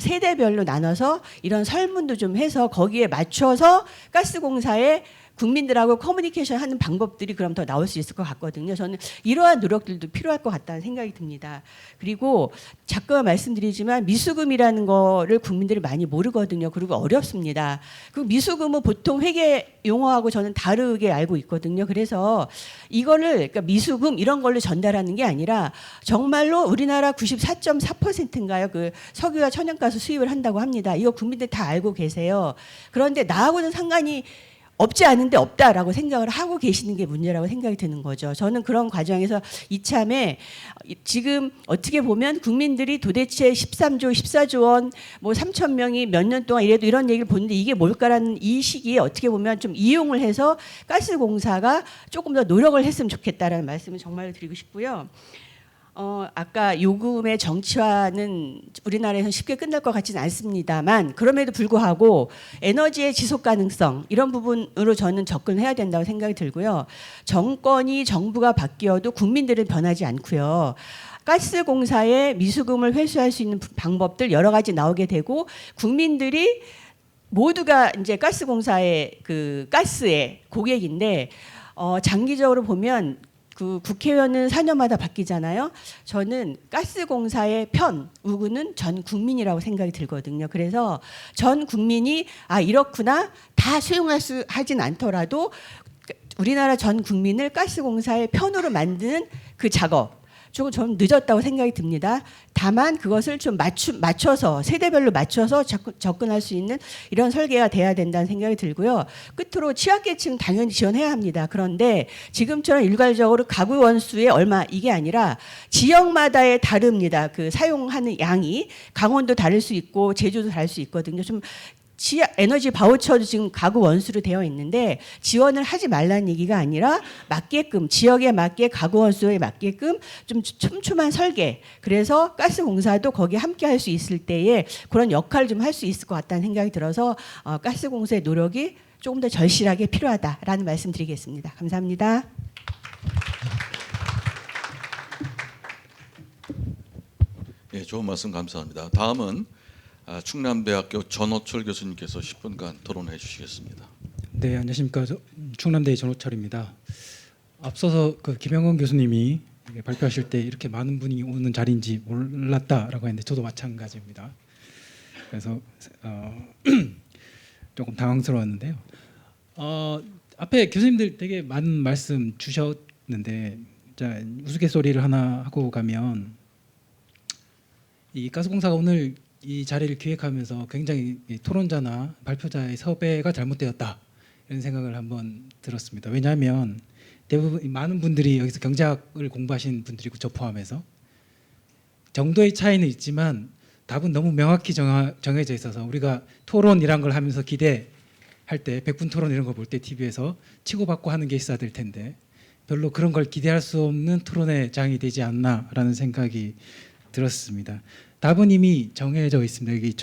세대별로 나눠서 이런 설문도 좀 해서 거기에 맞춰서 가스공사에 국민들하고 커뮤니케이션 하는 방법들이 그럼 더 나올 수 있을 것 같거든요. 저는 이러한 노력들도 필요할 것 같다는 생각이 듭니다. 그리고 자꾸 말씀드리지만 미수금이라는 거를 국민들이 많이 모르거든요. 그리고 어렵습니다. 그 미수금은 보통 회계 용어하고 저는 다르게 알고 있거든요. 그래서 이거를 그러니까 미수금 이런 걸로 전달하는 게 아니라 정말로 우리나라 94.4%인가요? 그 석유와 천연가스 수입을 한다고 합니다. 이거 국민들 다 알고 계세요. 그런데 나하고는 상관이 없지 않은데 없다라고 생각을 하고 계시는 게 문제라고 생각이 드는 거죠. 저는 그런 과정에서 이참에 지금 어떻게 보면 국민들이 도대체 13조, 14조 원, 뭐 3천 명이 몇 년 동안 이래도 이런 얘기를 보는데 이게 뭘까라는 이 시기에 어떻게 보면 좀 이용을 해서 가스공사가 조금 더 노력을 했으면 좋겠다라는 말씀을 정말 드리고 싶고요. 아까 요금의 정치화는 우리나라에서는 쉽게 끝날 것 같지는 않습니다만 그럼에도 불구하고 에너지의 지속 가능성 이런 부분으로 저는 접근해야 된다고 생각이 들고요. 정부가 바뀌어도 국민들은 변하지 않고요. 가스공사의 미수금을 회수할 수 있는 방법들 여러 가지 나오게 되고 국민들이 모두가 이제 가스공사의 그 가스의 고객인데 장기적으로 보면 그 국회의원은 4년마다 바뀌잖아요. 저는 가스공사의 우구는 전 국민이라고 생각이 들거든요. 그래서 전 국민이 이렇구나 다 하진 않더라도 우리나라 전 국민을 가스공사의 편으로 만드는 그 작업 조금 좀 늦었다고 생각이 듭니다. 다만 그것을 좀 맞춰서 세대별로 맞춰서 접근할 수 있는 이런 설계가 돼야 된다는 생각이 들고요. 끝으로 취약계층 당연히 지원해야 합니다. 그런데 지금처럼 일괄적으로 가구 원수의 얼마 이게 아니라 지역마다의 다릅니다. 그 사용하는 양이 강원도 다를 수 있고 제주도 다를 수 있거든요. 좀 에너지 바우처도 지금 가구 원수로 되어 있는데 지원을 하지 말라는 얘기가 아니라 맞게끔 지역에 맞게 가구 원수에 맞게끔 좀 촘촘한 설계 그래서 가스공사도 거기에 함께 할 수 있을 때에 그런 역할을 좀 할 수 있을 것 같다는 생각이 들어서 가스공사의 노력이 조금 더 절실하게 필요하다라는 말씀 드리겠습니다. 감사합니다. 예, 좋은 말씀 감사합니다. 다음은 충남대학교 전호철 교수님께서 10분간 토론해 주시겠습니다. 네, 안녕하십니까. 충남대의 전호철입니다. 앞서서 그 김영건 교수님이 발표하실 때 이렇게 많은 분이 오는 자리인지 몰랐다라고 했는데 저도 마찬가지입니다. 그래서 조금 당황스러웠는데요. 앞에 교수님들 되게 많은 말씀 주셨는데 자, 우스갯소리를 하나 하고 가면 이 가스공사가 오늘 이 자리를 기획하면서 굉장히 토론자나 발표자의 섭외가 잘못되었다 이런 생각을 한번 들었습니다. 왜냐하면 대부분 많은 분들이 여기서 경제학을 공부하신 분들이고 저 포함해서 정도의 차이는 있지만 답은 너무 명확히 정해져 있어서 우리가 토론이란 걸 하면서 기대할 때 100분 토론 이런 거 볼 때 TV에서 치고받고 하는 게 있어야 될 텐데 별로 그런 걸 기대할 수 없는 토론의 장이 되지 않나라는 생각이 들었습니다. 답은 이미 정해져 있습니다. 여기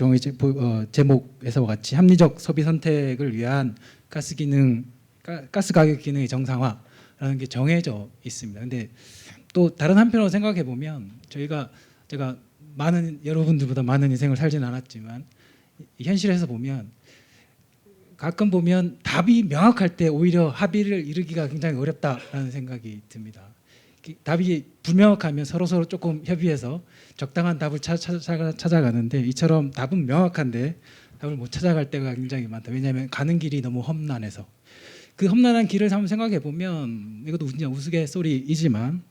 제목에서와 같이 합리적 소비 선택을 위한 가스 가격 기능의 정상화라는 게 정해져 있습니다. 근데 또 다른 한편으로 생각해 보면 제가 여러분들보다 많은 인생을 살지는 않았지만 현실에서 보면 가끔 보면 답이 명확할 때 오히려 합의를 이루기가 굉장히 어렵다라는 생각이 듭니다. 답이 불명확하면 서로 조금 협의해서 적당한 답을 찾아가는데 이처럼 답은 명확한데 답을 못 찾아갈 때가 굉장히 많다. 왜냐하면 가는 길이 너무 험난해서. 그 험난한 길을 한번 생각해 보면 이것도 그냥 우스갯소리이지만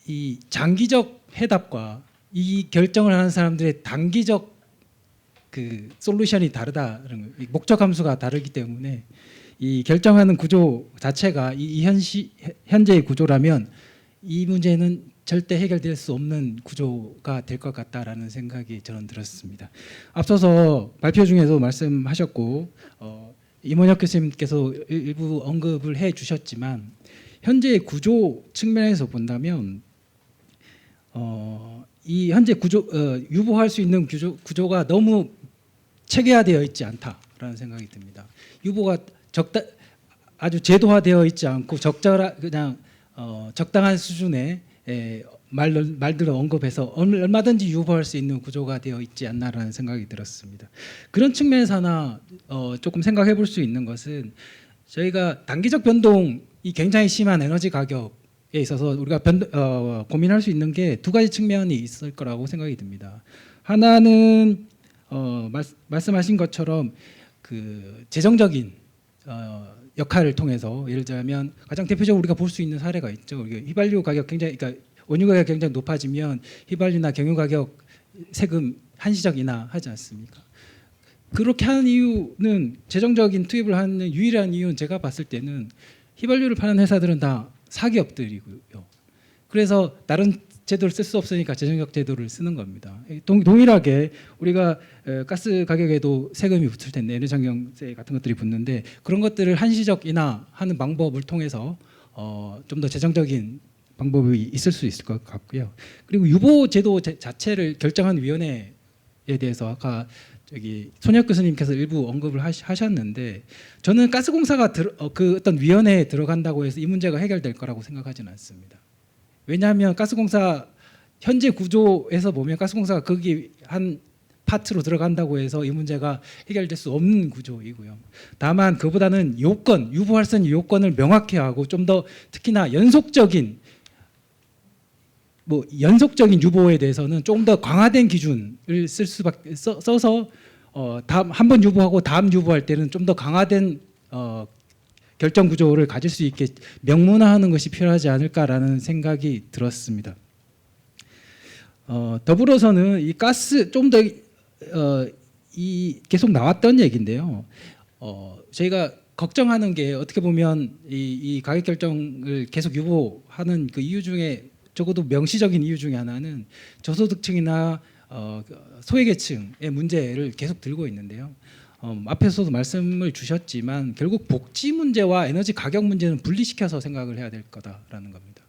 이 장기적 해답과 이 결정을 하는 사람들의 단기적 그 솔루션이 다르다는 거예요. 목적 함수가 다르기 때문에 이 결정하는 구조 자체가 이 현재의 구조라면 이 문제는 절대 해결될 수 없는 구조가 될 것 같다라는 생각이 저는 들었습니다. 앞서서 발표 중에도 말씀하셨고 임원혁 교수님께서 일부 언급을 해주셨지만 현재의 구조 측면에서 본다면 이 현재 구조 유보할 수 있는 구조가 너무 체계화되어 있지 않다라는 생각이 듭니다. 유보가 아주 제도화되어 있지 않고 그냥 적당한 수준의 말들을 언급해서 얼마든지 유보할 수 있는 구조가 되어 있지 않나라는 생각이 들었습니다. 그런 측면에서 하나 조금 생각해 볼 수 있는 것은 저희가 단기적 변동이 굉장히 심한 에너지 가격에 있어서 우리가 고민할 수 있는 게 두 가지 측면이 있을 거라고 생각이 듭니다. 하나는 말씀하신 것처럼 그 재정적인 역할을 통해서 예를 들면 가장 대표적으로 우리가 볼 수 있는 사례가 있죠. 휘발유 가격 그러니까 원유 가격 굉장히 높아지면 휘발유나 경유 가격 세금 한시적 인하하지 않습니까? 그렇게 하는 이유는 재정적인 투입을 하는 유일한 이유는 제가 봤을 때는 휘발유를 파는 회사들은 다 사기업들이고요. 그래서 다른 제도를 쓸 수 없으니까 재정적 제도를 쓰는 겁니다. 동일하게 우리가 가스 가격에도 세금이 붙을 텐데 에너지환경세 같은 것들이 붙는데 그런 것들을 한시적 인하하는 방법을 통해서 좀 더 재정적인 방법이 있을 수 있을 것 같고요. 그리고 유보 제도 자체를 결정한 위원회에 대해서 아까 손혁 교수님께서 일부 언급을 하셨는데 저는 가스공사가 그 어떤 위원회에 들어간다고 해서 이 문제가 해결될 거라고 생각하지는 않습니다. 왜냐하면 가스공사 현재 구조에서 보면 가스공사가 거기 한 파트로 들어간다고 해서 이 문제가 해결될 수 없는 구조이고요. 다만 그보다는 유보할 수 있는 요건을 명확히 하고 좀 더 특히나 연속적인 유보에 대해서는 조금 더 강화된 기준을 써서 한 번 유보하고 다음 유보할 때는 좀 더 강화된 결정 구조를 가질 수 있게 명문화하는 것이 필요하지 않을까라는 생각이 들었습니다. 더불어서는 이 가스 좀 더 계속 나왔던 얘기인데요. 저희가 걱정하는 게 어떻게 보면 이 가격 결정을 계속 유보하는 그 이유 중에 적어도 명시적인 이유 중에 하나는 저소득층이나 소외계층의 문제를 계속 들고 있는데요. 앞에서도 말씀을 주셨지만 결국 복지 문제와 에너지 가격 문제는 분리시켜서 생각을 해야 될 거다라는 겁니다.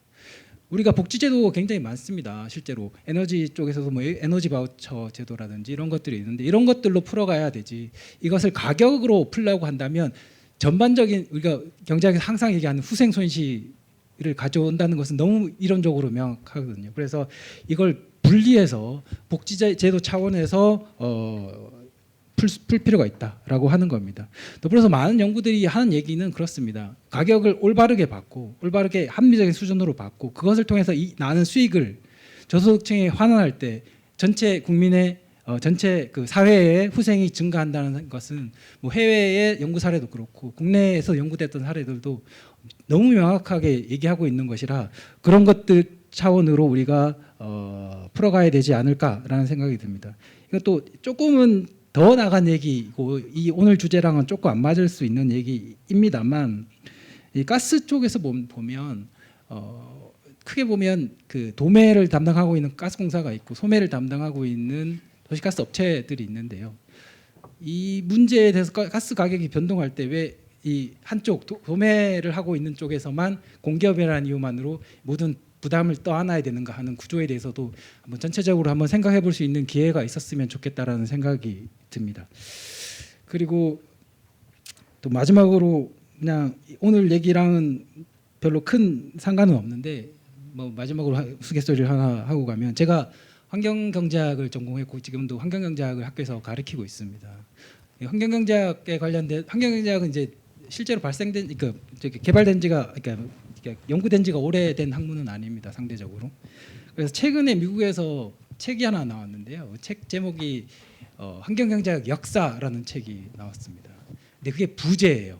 우리가 복지제도 굉장히 많습니다. 실제로 에너지 쪽에서도 에너지 바우처 제도라든지 이런 것들이 있는데 이런 것들로 풀어가야 되지 이것을 가격으로 풀려고 한다면 전반적인 우리가 경제학에서 항상 얘기하는 후생 손실을 가져온다는 것은 너무 이론적으로 명확하거든요. 그래서 이걸 분리해서 복지제도 차원에서 풀 필요가 있다라고 하는 겁니다. 더불어서 많은 연구들이 하는 얘기는 그렇습니다. 가격을 올바르게 받고 올바르게 합리적인 수준으로 받고 그것을 통해서 나는 수익을 저소득층에 환원할 때 전체 국민의 전체 그 사회의 후생이 증가한다는 것은 해외의 연구 사례도 그렇고 국내에서 연구됐던 사례들도 너무 명확하게 얘기하고 있는 것이라 그런 것들 차원으로 우리가 풀어가야 되지 않을까라는 생각이 듭니다. 이것도 조금은 더 나간 얘기고 이 오늘 주제랑은 조금 안 맞을 수 있는 얘기입니다만 이 가스 쪽에서 보면 크게 보면 그 도매를 담당하고 있는 가스공사가 있고 소매를 담당하고 있는 도시가스 업체들이 있는데요. 이 문제에 대해서 가스 가격이 변동할 때 왜 이 한쪽 도매를 하고 있는 쪽에서만 공기업이라는 이유만으로 모든 부담을 떠안아야 되는가 하는 구조에 대해서도 한번 전체적으로 한번 생각해 볼 수 있는 기회가 있었으면 좋겠다라는 생각이 듭니다. 그리고 또 마지막으로 그냥 오늘 얘기랑은 별로 큰 상관은 없는데 마지막으로 우스갯소리를 하나 하고 가면 제가 환경경제학을 전공했고 지금도 환경경제학을 학교에서 가르치고 있습니다. 환경경제학에 관련된 환경경제학은 이제 실제로 발생된 개발된 지가 그러니까 그러니까 연구된 지가 오래된 학문은 아닙니다. 상대적으로. 그래서 최근에 미국에서 책이 하나 나왔는데요. 책 제목이 환경경제학 역사라는 책이 나왔습니다. 근데 그게 부제예요.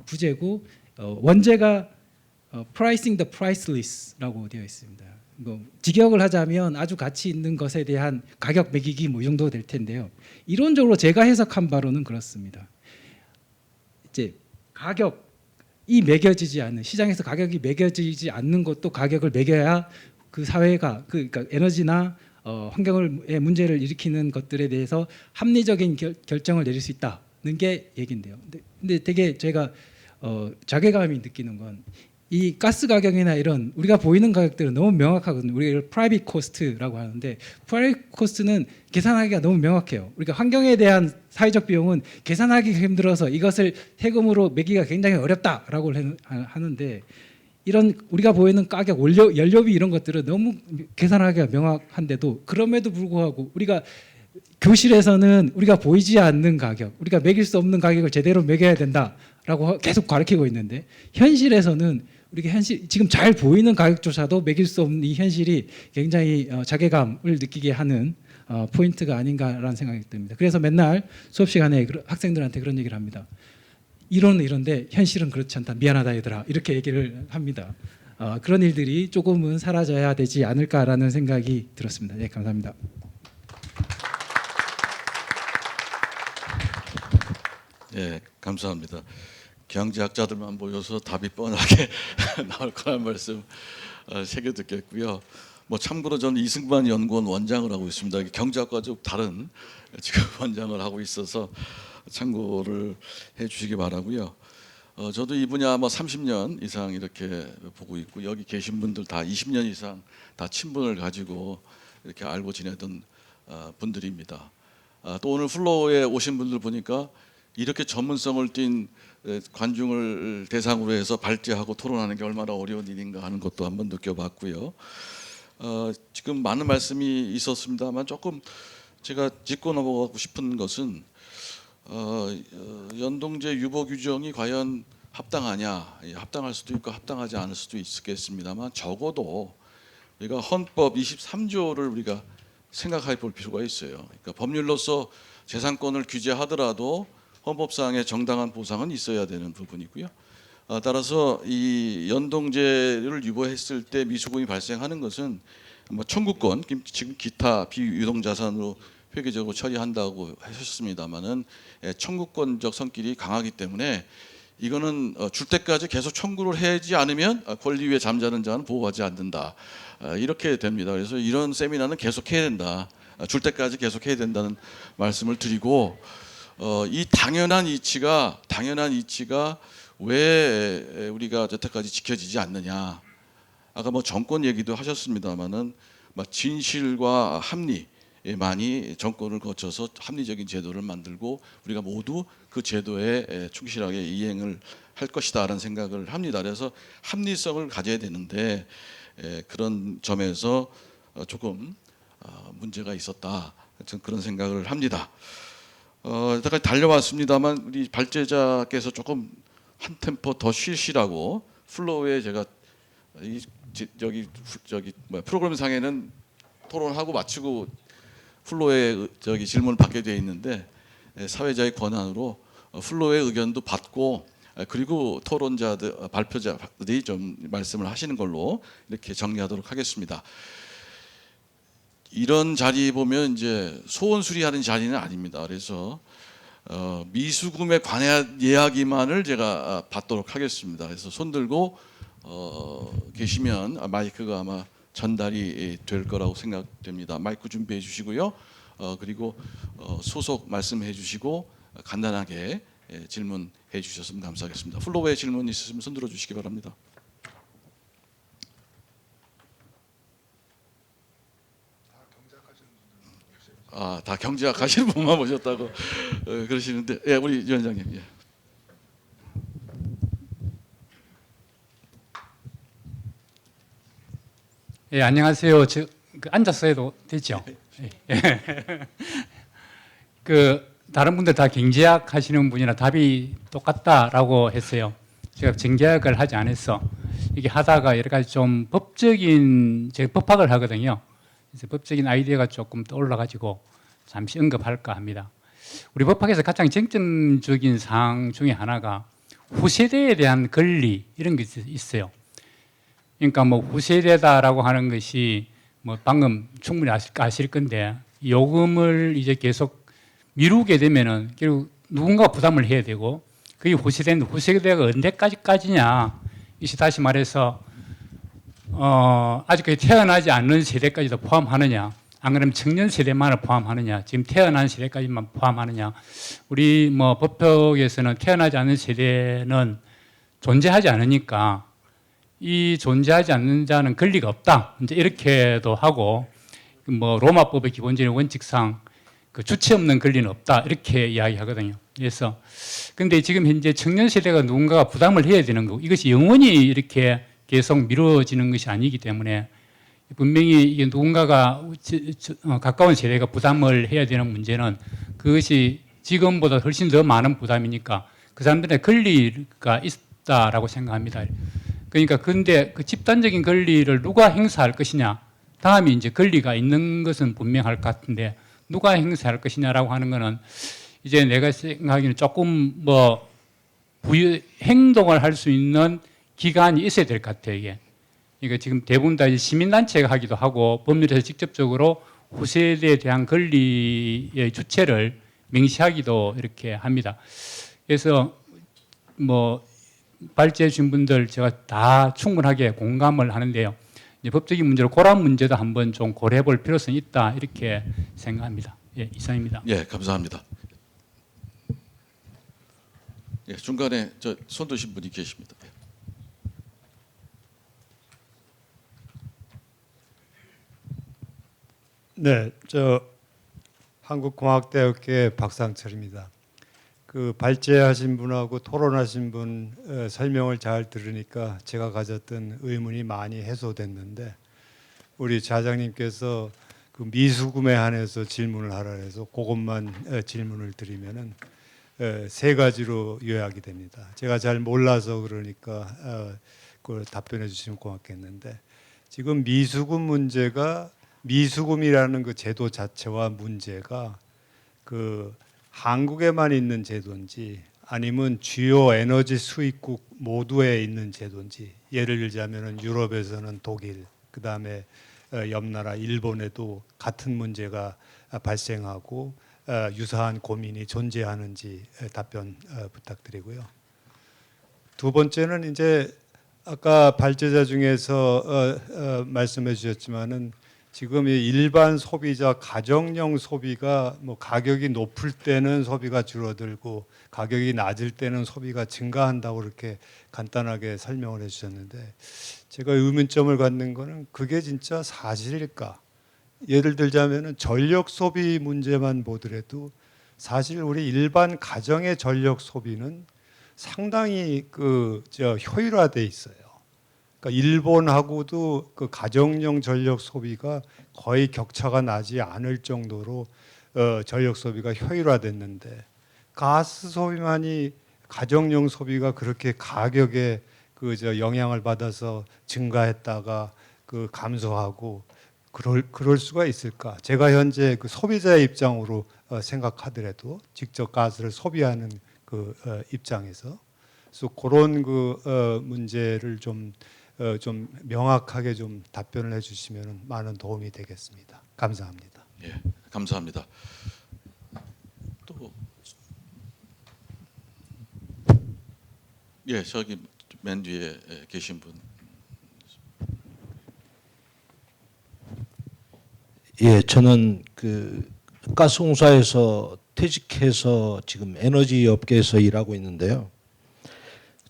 부제고 원제가 Pricing the Priceless라고 되어 있습니다. 뭐 직역을 하자면 아주 가치 있는 것에 대한 가격 매기기 뭐 이 정도 될 텐데요. 이론적으로 제가 해석한 바로는 그렇습니다. 이제 가격이 매겨지지 않는 시장에서 가격이 매겨지지 않는 것도 가격을 매겨야 그 사회가 그러니까 에너지나 환경의 문제를 일으키는 것들에 대해서 합리적인 결정을 내릴 수 있다는 게 얘긴데요. 근데 되게 제가 자괴감이 느끼는 건 이 가스 가격이나 이런 우리가 보이는 가격들은 너무 명확하거든요. 우리가 이걸 프라이빗 코스트라고 하는데 프라이빗 코스트는 계산하기가 너무 명확해요. 우리가 환경에 대한 사회적 비용은 계산하기가 힘들어서 이것을 세금으로 매기가 굉장히 어렵다라고 하는데 이런 우리가 보이는 가격, 연료비 이런 것들은 너무 계산하기가 명확한데도 그럼에도 불구하고 우리가 교실에서는 우리가 보이지 않는 가격, 우리가 매길 수 없는 가격을 제대로 매겨야 된다라고 계속 가르치고 있는데 현실에서는 우리가 지금 잘 보이는 가격조차도 매길 수 없는 이 현실이 굉장히 자괴감을 느끼게 하는 포인트가 아닌가라는 생각이 듭니다. 그래서 맨날 수업 시간에 학생들한테 그런 얘기를 합니다. 이론은 이런데 현실은 그렇지 않다. 미안하다 얘들아. 이렇게 얘기를 합니다. 그런 일들이 조금은 사라져야 되지 않을까라는 생각이 들었습니다. 네, 감사합니다. 예, 감사합니다. 경제학자들만 모여서 답이 뻔하게 나올 거란 말씀 새겨 듣겠고요. 뭐 참고로 저는 이승만 연구원 원장을 하고 있습니다. 경제학과 좀 다른 지금 원장을 하고 있어서 참고를 해주시기 바라고요. 저도 이 분야 뭐 30년 이상 이렇게 보고 있고 여기 계신 분들 다 20년 이상 다 친분을 가지고 이렇게 알고 지내던 분들입니다. 또 오늘 플로어에 오신 분들 보니까 이렇게 전문성을 띈 관중을 대상으로 해서 발제하고 토론하는 게 얼마나 어려운 일인가 하는 것도 한번 느껴봤고요. 지금 많은 말씀이 있었습니다만 조금 제가 짚고 넘어가고 싶은 것은 연동제 유보 규정이 과연 합당하냐, 합당할 수도 있고 합당하지 않을 수도 있겠습니다만 적어도 우리가 헌법 23조를 우리가 생각해 볼 필요가 있어요. 그러니까 법률로서 재산권을 규제하더라도 헌법상의 정당한 보상은 있어야 되는 부분이고요. 따라서 이 연동제를 유보했을 때 미수금이 발생하는 것은 뭐 청구권, 지금 기타 비유동자산으로 회계적으로 처리한다고 하셨습니다만은 청구권적 성질이 강하기 때문에 이거는 줄 때까지 계속 청구를 하지 않으면 권리 위에 잠자는 자는 보호하지 않는다. 이렇게 됩니다. 그래서 이런 세미나는 계속해야 된다. 줄 때까지 계속해야 된다는 말씀을 드리고 이 당연한 이치가 왜 우리가 여태까지 지켜지지 않느냐. 아까 뭐 정권 얘기도 하셨습니다만은 진실과 합리만이 정권을 거쳐서 합리적인 제도를 만들고 우리가 모두 그 제도에 충실하게 이행을 할 것이다라는 생각을 합니다. 그래서 합리성을 가져야 되는데 그런 점에서 조금 문제가 있었다. 저는 그런 생각을 합니다. 여태까지 달려왔습니다만 우리 발제자께서 조금 한 템포 더 쉬시라고 플로우에 제가 프로그램 상에는 토론하고 마치고 플로우에 질문을 받게 되어 있는데 사회자의 권한으로 플로우의 의견도 받고 그리고 토론자들 발표자들이 좀 말씀을 하시는 걸로 이렇게 정리하도록 하겠습니다. 이런 자리 보면 이제 소원 수리하는 자리는 아닙니다. 그래서 미수금에 관한 이야기만을 제가 받도록 하겠습니다. 그래서 손 들고 계시면 마이크가 아마 전달이 될 거라고 생각됩니다. 마이크 준비해 주시고요. 그리고 소속 말씀해 주시고 간단하게 질문해 주셨으면 감사하겠습니다. 플로우에 질문 있으시면 손 들어 주시기 바랍니다. 다 경제학 하시는 분만 모셨다고 그러시는데, 예, 우리 위원장님. 예. 예, 안녕하세요. 앉아서 해도 되죠? 예. 다른 분들 다 경제학 하시는 분이라 답이 똑같다라고 했어요. 제가 경제학을 하지 않아서 이게 하다가 여러 가지 좀 법적인 제가 법학을 하거든요. 그래서 법적인 아이디어가 조금 떠올라가지고 잠시 언급할까 합니다. 우리 법학에서 가장 쟁점적인 사항 중에 하나가 후세대에 대한 권리 이런 게 있어요. 그러니까 뭐 후세대다라고 하는 것이 뭐 방금 충분히 아실 건데 요금을 이제 계속 미루게 되면은 결국 누군가 부담을 해야 되고 그게 후세대가 언제까지냐 이시 다시 말해서 아직까지 태어나지 않는 세대까지도 포함하느냐 안 그러면 청년 세대만을 포함하느냐 지금 태어난 세대까지만 포함하느냐 우리 뭐 법학에서는 태어나지 않는 세대는 존재하지 않으니까 이 존재하지 않는 자는 권리가 없다 이제 이렇게도 하고 뭐 로마법의 기본적인 원칙상 그 주체 없는 권리는 없다 이렇게 이야기하거든요. 그래서 근데 지금 현재 청년 세대가 누군가가 부담을 해야 되는 거고 이것이 영원히 이렇게 계속 미뤄지는 것이 아니기 때문에 분명히 이게 누군가가 가까운 세대가 부담을 해야 되는 문제는 그것이 지금보다 훨씬 더 많은 부담이니까 그 사람들의 권리가 있다라고 생각합니다. 그러니까 근데 그 집단적인 권리를 누가 행사할 것이냐 다음이 이제 권리가 있는 것은 분명할 것 같은데 누가 행사할 것이냐라고 하는 거는 이제 내가 생각하기는 조금 뭐 행동을 할 수 있는 기간이 있어야 될 것 같아요. 이게 그러니까 지금 대부분 다 이제 시민단체가 하기도 하고 법률에서 직접적으로 후세대에 대한 권리의 주체를 명시하기도 이렇게 합니다. 그래서 뭐 발제해 주신 분들 제가 다 충분하게 공감을 하는데요. 이제 법적인 문제로 그런 문제도 한번 좀 고려해 볼 필요성이 있다 이렇게 생각합니다. 예, 이상입니다. 예, 감사합니다. 예, 중간에 저 손 드신 분이 계십니다. 예. 네, 저 한국공학대학교의 박상철입니다. 그 발제하신 분하고 토론하신 분 설명을 잘 들으니까 제가 가졌던 의문이 많이 해소됐는데 우리 자장님께서 그 미수금에 한해서 질문을 하라 해서 그것만 질문을 드리면은 세 가지로 요약이 됩니다. 제가 잘 몰라서 그러니까 그걸 답변해 주시면 고맙겠는데 지금 미수금 문제가 미수금이라는 그 제도 자체와 문제가 그 한국에만 있는 제도인지 아니면 주요 에너지 수입국 모두에 있는 제도인지 예를 들자면은 유럽에서는 독일 그다음에 옆 나라 일본에도 같은 문제가 발생하고 유사한 고민이 존재하는지 답변 부탁드리고요. 두 번째는 이제 아까 발제자 중에서 말씀해 주셨지만은 지금 이 일반 소비자 가정용 소비가 뭐 가격이 높을 때는 소비가 줄어들고 가격이 낮을 때는 소비가 증가한다고 이렇게 간단하게 설명을 해주셨는데 제가 의문점을 갖는 거는 그게 진짜 사실일까? 예를 들자면은 전력 소비 문제만 보더라도 사실 우리 일반 가정의 전력 소비는 상당히 효율화돼 있어요. 그러니까 일본하고도 그 가정용 전력 소비가 거의 격차가 나지 않을 정도로 전력 소비가 효율화됐는데 가스 소비만이 가정용 소비가 그렇게 가격에 영향을 받아서 증가했다가 감소하고 그럴 수가 있을까? 제가 현재 그 소비자의 입장으로 생각하더라도 직접 가스를 소비하는 그 입장에서 그래서 그런 문제를 좀 명확하게 좀 답변을 해주시면 많은 도움이 되겠습니다. 감사합니다. 예, 감사합니다. 또 예, 저기 맨 뒤에 계신 분. 예, 저는 그 가스공사에서 퇴직해서 지금 에너지 업계에서 일하고 있는데요.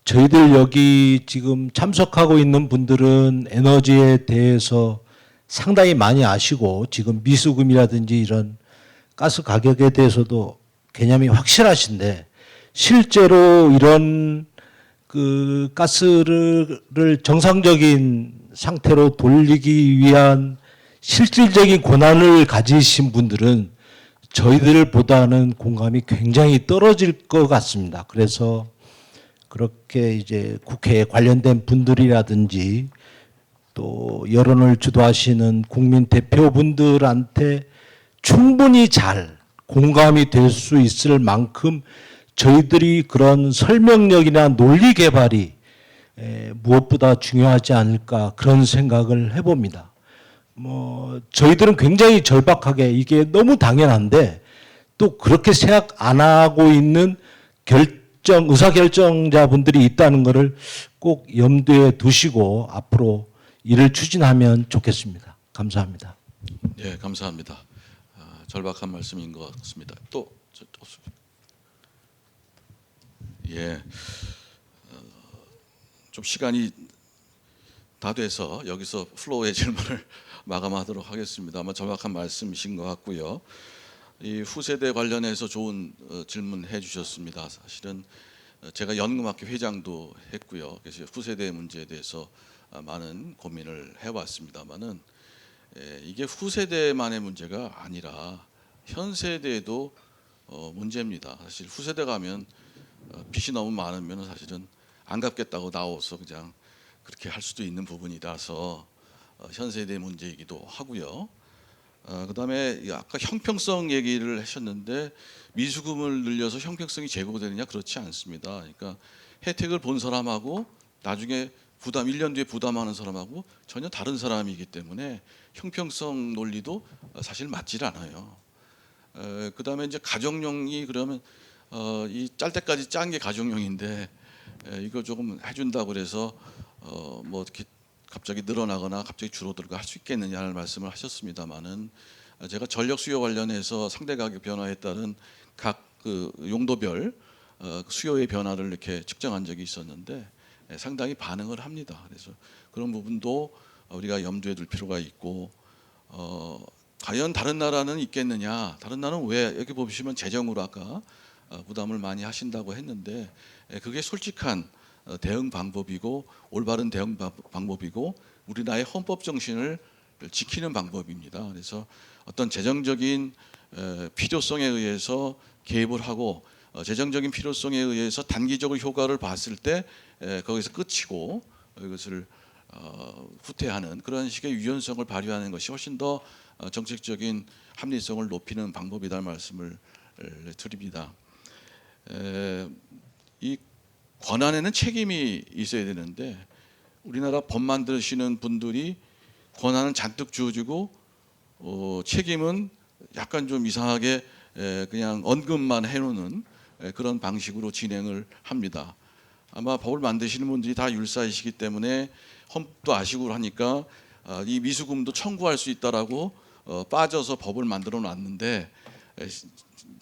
저희들 여기 지금 참석하고 있는 분들은 에너지에 대해서 상당히 많이 아시고 지금 미수금이라든지 이런 가스 가격에 대해서도 개념이 확실하신데 실제로 이런 그 가스를 정상적인 상태로 돌리기 위한 실질적인 권한을 가지신 분들은 저희들보다는 공감이 굉장히 떨어질 것 같습니다. 그래서 그렇게 이제 국회에 관련된 분들이라든지 또 여론을 주도하시는 국민 대표분들한테 충분히 잘 공감이 될 수 있을 만큼 저희들이 그런 설명력이나 논리 개발이 무엇보다 중요하지 않을까 그런 생각을 해봅니다. 뭐 저희들은 굉장히 절박하게 이게 너무 당연한데 또 그렇게 생각 안 하고 있는 의사결정자분들이 있다는 것을 꼭 염두에 두시고 앞으로 일을 추진하면 좋겠습니다. 감사합니다. 예, 감사합니다. 절박한 말씀인 것 같습니다. 또 예, 좀 시간이 다 돼서 여기서 플로우의 질문을 마감하도록 하겠습니다. 아마 정확한 말씀이신 것 같고요. 이 후세대 관련해서 좋은 질문해 주셨습니다. 사실은 제가 연금학회 회장도 했고요. 그래서 후세대 문제에 대해서 많은 고민을 해왔습니다만은 이게 후세대만의 문제가 아니라 현 세대에도 문제입니다. 사실 후세대 가면 빚이 너무 많으면 사실은 안 갚겠다고 나와서 그냥 그렇게 할 수도 있는 부분이라서 현 세대 문제이기도 하고요. 그다음에 아까 형평성 얘기를 하셨는데 미수금을 늘려서 형평성이 제고되느냐 그렇지 않습니다. 그러니까 혜택을 본 사람하고 나중에 1년 뒤에 부담하는 사람하고 전혀 다른 사람이기 때문에 형평성 논리도 사실 맞질 않아요. 그다음에 이제 가정용이 그러면 이 짤 때까지 짠 게 가정용인데 이거 조금 해준다고 그래서 뭐 이렇게 갑자기 늘어나거나 갑자기 줄어들고 할 수 있겠느냐는 말씀을 하셨습니다만은 제가 전력 수요 관련해서 상대 가격 변화에 따른 각 그 용도별 수요의 변화를 이렇게 측정한 적이 있었는데 상당히 반응을 합니다. 그래서 그런 부분도 우리가 염두에 둘 필요가 있고 과연 다른 나라는 있겠느냐? 다른 나라는 왜 여기 보시면 재정으로 아까 부담을 많이 하신다고 했는데 그게 솔직한 대응 방법이고 올바른 대응 방법이고 우리나라의 헌법 정신을 지키는 방법입니다. 그래서 어떤 재정적인 필요성에 의해서 개입을 하고 재정적인 필요성에 의해서 단기적으로 효과를 봤을 때 거기서 끝이고 이것을 후퇴하는 그런 식의 유연성을 발휘하는 것이 훨씬 더 정책적인 합리성을 높이는 방법이다 말씀을 드립니다. 이 권한에는 책임이 있어야 되는데 우리나라 법 만드시는 분들이 권한은 잔뜩 주어지고 책임은 약간 좀 이상하게 그냥 언급만 해놓는 그런 방식으로 진행을 합니다. 아마 법을 만드시는 분들이 다 율사이시기 때문에 헌법도 아시고 하니까 이 미수금도 청구할 수 있다라고 빠져서 법을 만들어 놨는데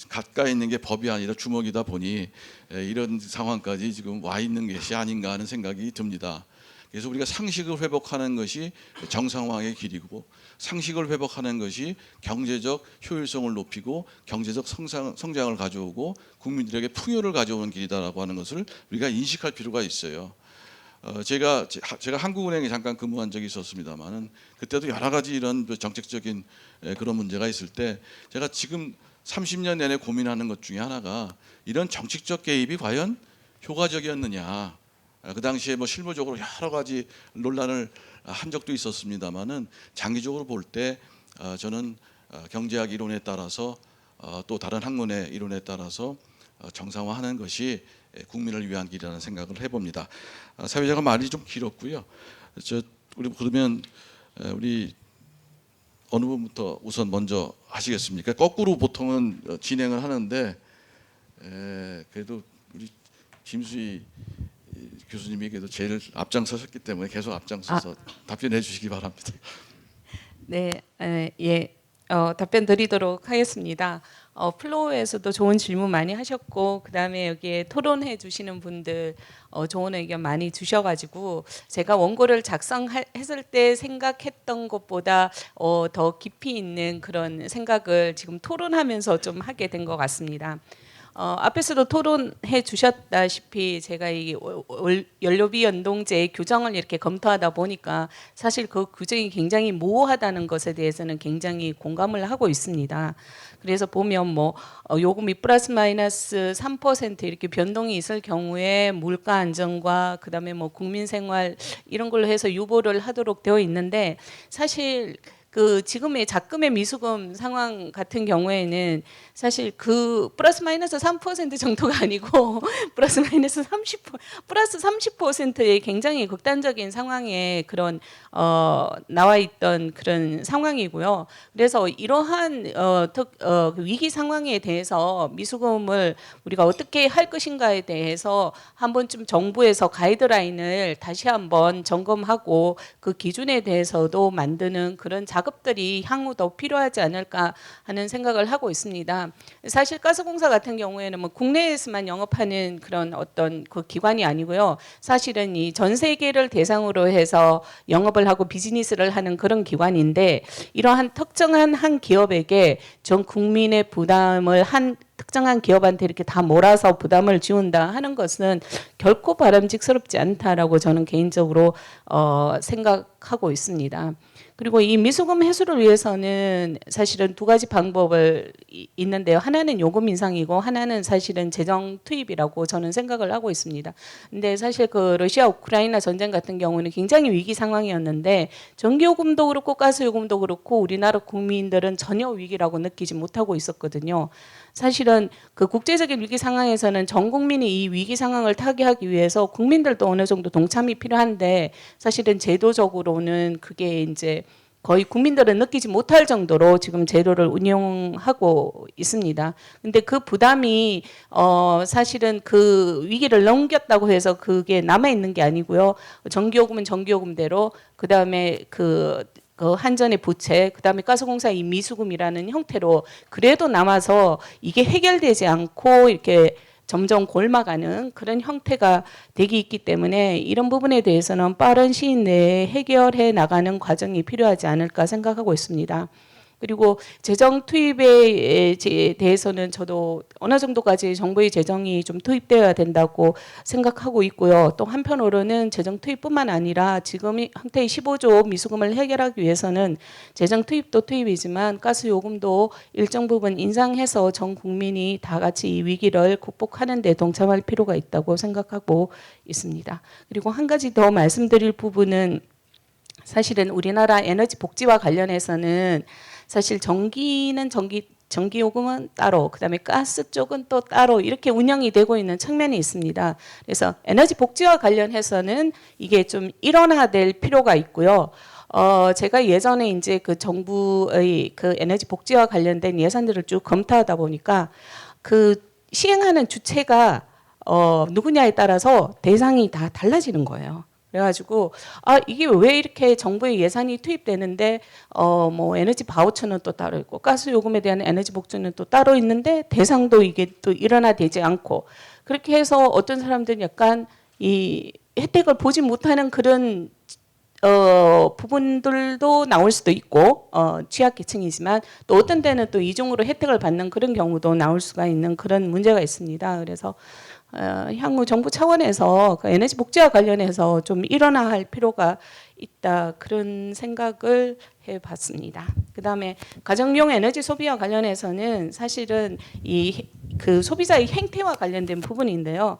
가까이 있는 게 법이 아니라 주먹이다 보니 이런 상황까지 지금 와 있는 것이 아닌가 하는 생각이 듭니다. 그래서 우리가 상식을 회복하는 것이 정상화의 길이고 상식을 회복하는 것이 경제적 효율성을 높이고 경제적 성장을 가져오고 국민들에게 풍요를 가져오는 길이다라고 하는 것을 우리가 인식할 필요가 있어요. 제가 한국은행에 잠깐 근무한 적이 있었습니다만은 그때도 여러 가지 이런 정책적인 그런 문제가 있을 때 제가 지금 30년 내내 고민하는 것 중에 하나가 이런 정치적 개입이 과연 효과적이었느냐. 그 당시에 뭐 실무적으로 여러 가지 논란을 한 적도 있었습니다만은 장기적으로 볼 때 저는 경제학 이론에 따라서 또 다른 학문의 이론에 따라서 정상화하는 것이 국민을 위한 길이라는 생각을 해봅니다. 사회자가 말이 좀 길었고요. 우리 그러면 우리 어느 분부터 우선 먼저 하시겠습니까? 거꾸로 보통은 진행을 하는데 그래도 우리 김수희 교수님이 그래도 제일 앞장서셨기 때문에 계속 앞장서서 답변해 주시기 바랍니다. 네, 답변 드리도록 하겠습니다. 플로우에서도 좋은 질문 많이 하셨고 그다음에 여기에 토론해 주시는 분들 좋은 의견 많이 주셔가지고 제가 원고를 작성했을 때 생각했던 것보다 더 깊이 있는 그런 생각을 지금 토론하면서 좀 하게 된 것 같습니다. 앞에서도 토론해 주셨다시피 제가 이 연료비 연동제 규정을 이렇게 검토하다 보니까 사실 그 규정이 굉장히 모호하다는 것에 대해서는 굉장히 공감을 하고 있습니다. 그래서 보면 뭐 요금이 플러스 마이너스 3% 이렇게 변동이 있을 경우에 물가 안정과 그다음에 뭐 국민 생활 이런 걸로 해서 유보를 하도록 되어 있는데 사실 그 지금의 작금의 미수금 상황 같은 경우에는 사실 그 플러스 마이너스 3% 정도가 아니고 플러스 마이너스 30%의 굉장히 극단적인 상황에 그런 나와 있던 그런 상황이고요. 그래서 이러한 위기 상황에 대해서 미수금을 우리가 어떻게 할 것인가에 대해서 한 번쯤 정부에서 가이드라인을 다시 한번 점검하고 그 기준에 대해서도 만드는 그런 작업들이 향후 더 필요하지 않을까 하는 생각을 하고 있습니다. 사실 가스공사 같은 경우에는 뭐 국내에서만 영업하는 그런 어떤 그 기관이 아니고요. 사실은 이 전 세계를 대상으로 해서 영업을 하고 비즈니스를 하는 그런 기관인데 이러한 특정한 한 기업에게 전 국민의 부담을 한 특정한 기업한테 이렇게 다 몰아서 부담을 지운다 하는 것은 결코 바람직스럽지 않다라고 저는 개인적으로 생각하고 있습니다. 그리고 이 미수금 해소를 위해서는 사실은 두 가지 방법을 있는데요. 하나는 요금 인상이고 하나는 사실은 재정 투입이라고 저는 생각을 하고 있습니다. 근데 사실 그 러시아 우크라이나 전쟁 같은 경우는 굉장히 위기 상황이었는데 전기요금도 그렇고 가스요금도 그렇고 우리나라 국민들은 전혀 위기라고 느끼지 못하고 있었거든요. 사실은 그 국제적인 위기 상황에서는 전 국민이 이 위기 상황을 타개하기 위해서 국민들도 어느 정도 동참이 필요한데 사실은 제도적으로는 그게 이제 거의 국민들은 느끼지 못할 정도로 지금 제도를 운영하고 있습니다. 근데 그 부담이 사실은 그 위기를 넘겼다고 해서 그게 남아 있는 게 아니고요. 전기요금은 전기요금대로 그다음에 그 한전의 부채, 그다음에 가스공사의 미수금이라는 형태로 그래도 남아서 이게 해결되지 않고 이렇게 점점 골마가는 그런 형태가 되기 있기 때문에 이런 부분에 대해서는 빠른 시일 내에 해결해 나가는 과정이 필요하지 않을까 생각하고 있습니다. 그리고 재정 투입에 대해서는 저도 어느 정도까지 정부의 재정이 좀 투입되어야 된다고 생각하고 있고요. 또 한편으로는 재정 투입뿐만 아니라 지금 형태의 15조 미수금을 해결하기 위해서는 재정 투입도 투입이지만 가스 요금도 일정 부분 인상해서 전 국민이 다 같이 이 위기를 극복하는 데 동참할 필요가 있다고 생각하고 있습니다. 그리고 한 가지 더 말씀드릴 부분은 사실은 우리나라 에너지 복지와 관련해서는 사실 전기는 전기요금은 따로, 그다음에 가스 쪽은 또 따로 이렇게 운영이 되고 있는 측면이 있습니다. 그래서 에너지 복지와 관련해서는 이게 좀 일원화될 필요가 있고요. 제가 예전에 이제 그 정부의 그 에너지 복지와 관련된 예산들을 쭉 검토하다 보니까 그 시행하는 주체가 누구냐에 따라서 대상이 다 달라지는 거예요. 그래가지고 이게 왜 이렇게 정부의 예산이 투입되는데 뭐 에너지 바우처는 또 따로 있고 가스 요금에 대한 에너지 복지는 또 따로 있는데 대상도 이게 또 일어나되지 않고 그렇게 해서 어떤 사람들은 약간 이 혜택을 보지 못하는 그런 부분들도 나올 수도 있고 취약계층이지만 또 어떤 때는 또 이중으로 혜택을 받는 그런 경우도 나올 수가 있는 그런 문제가 있습니다. 그래서 향후 정부 차원에서 그 에너지 복지와 관련해서 좀 일어나야 할 필요가 있다 그런 생각을 해봤습니다. 그다음에 가정용 에너지 소비와 관련해서는 사실은 이 그 소비자의 행태와 관련된 부분인데요.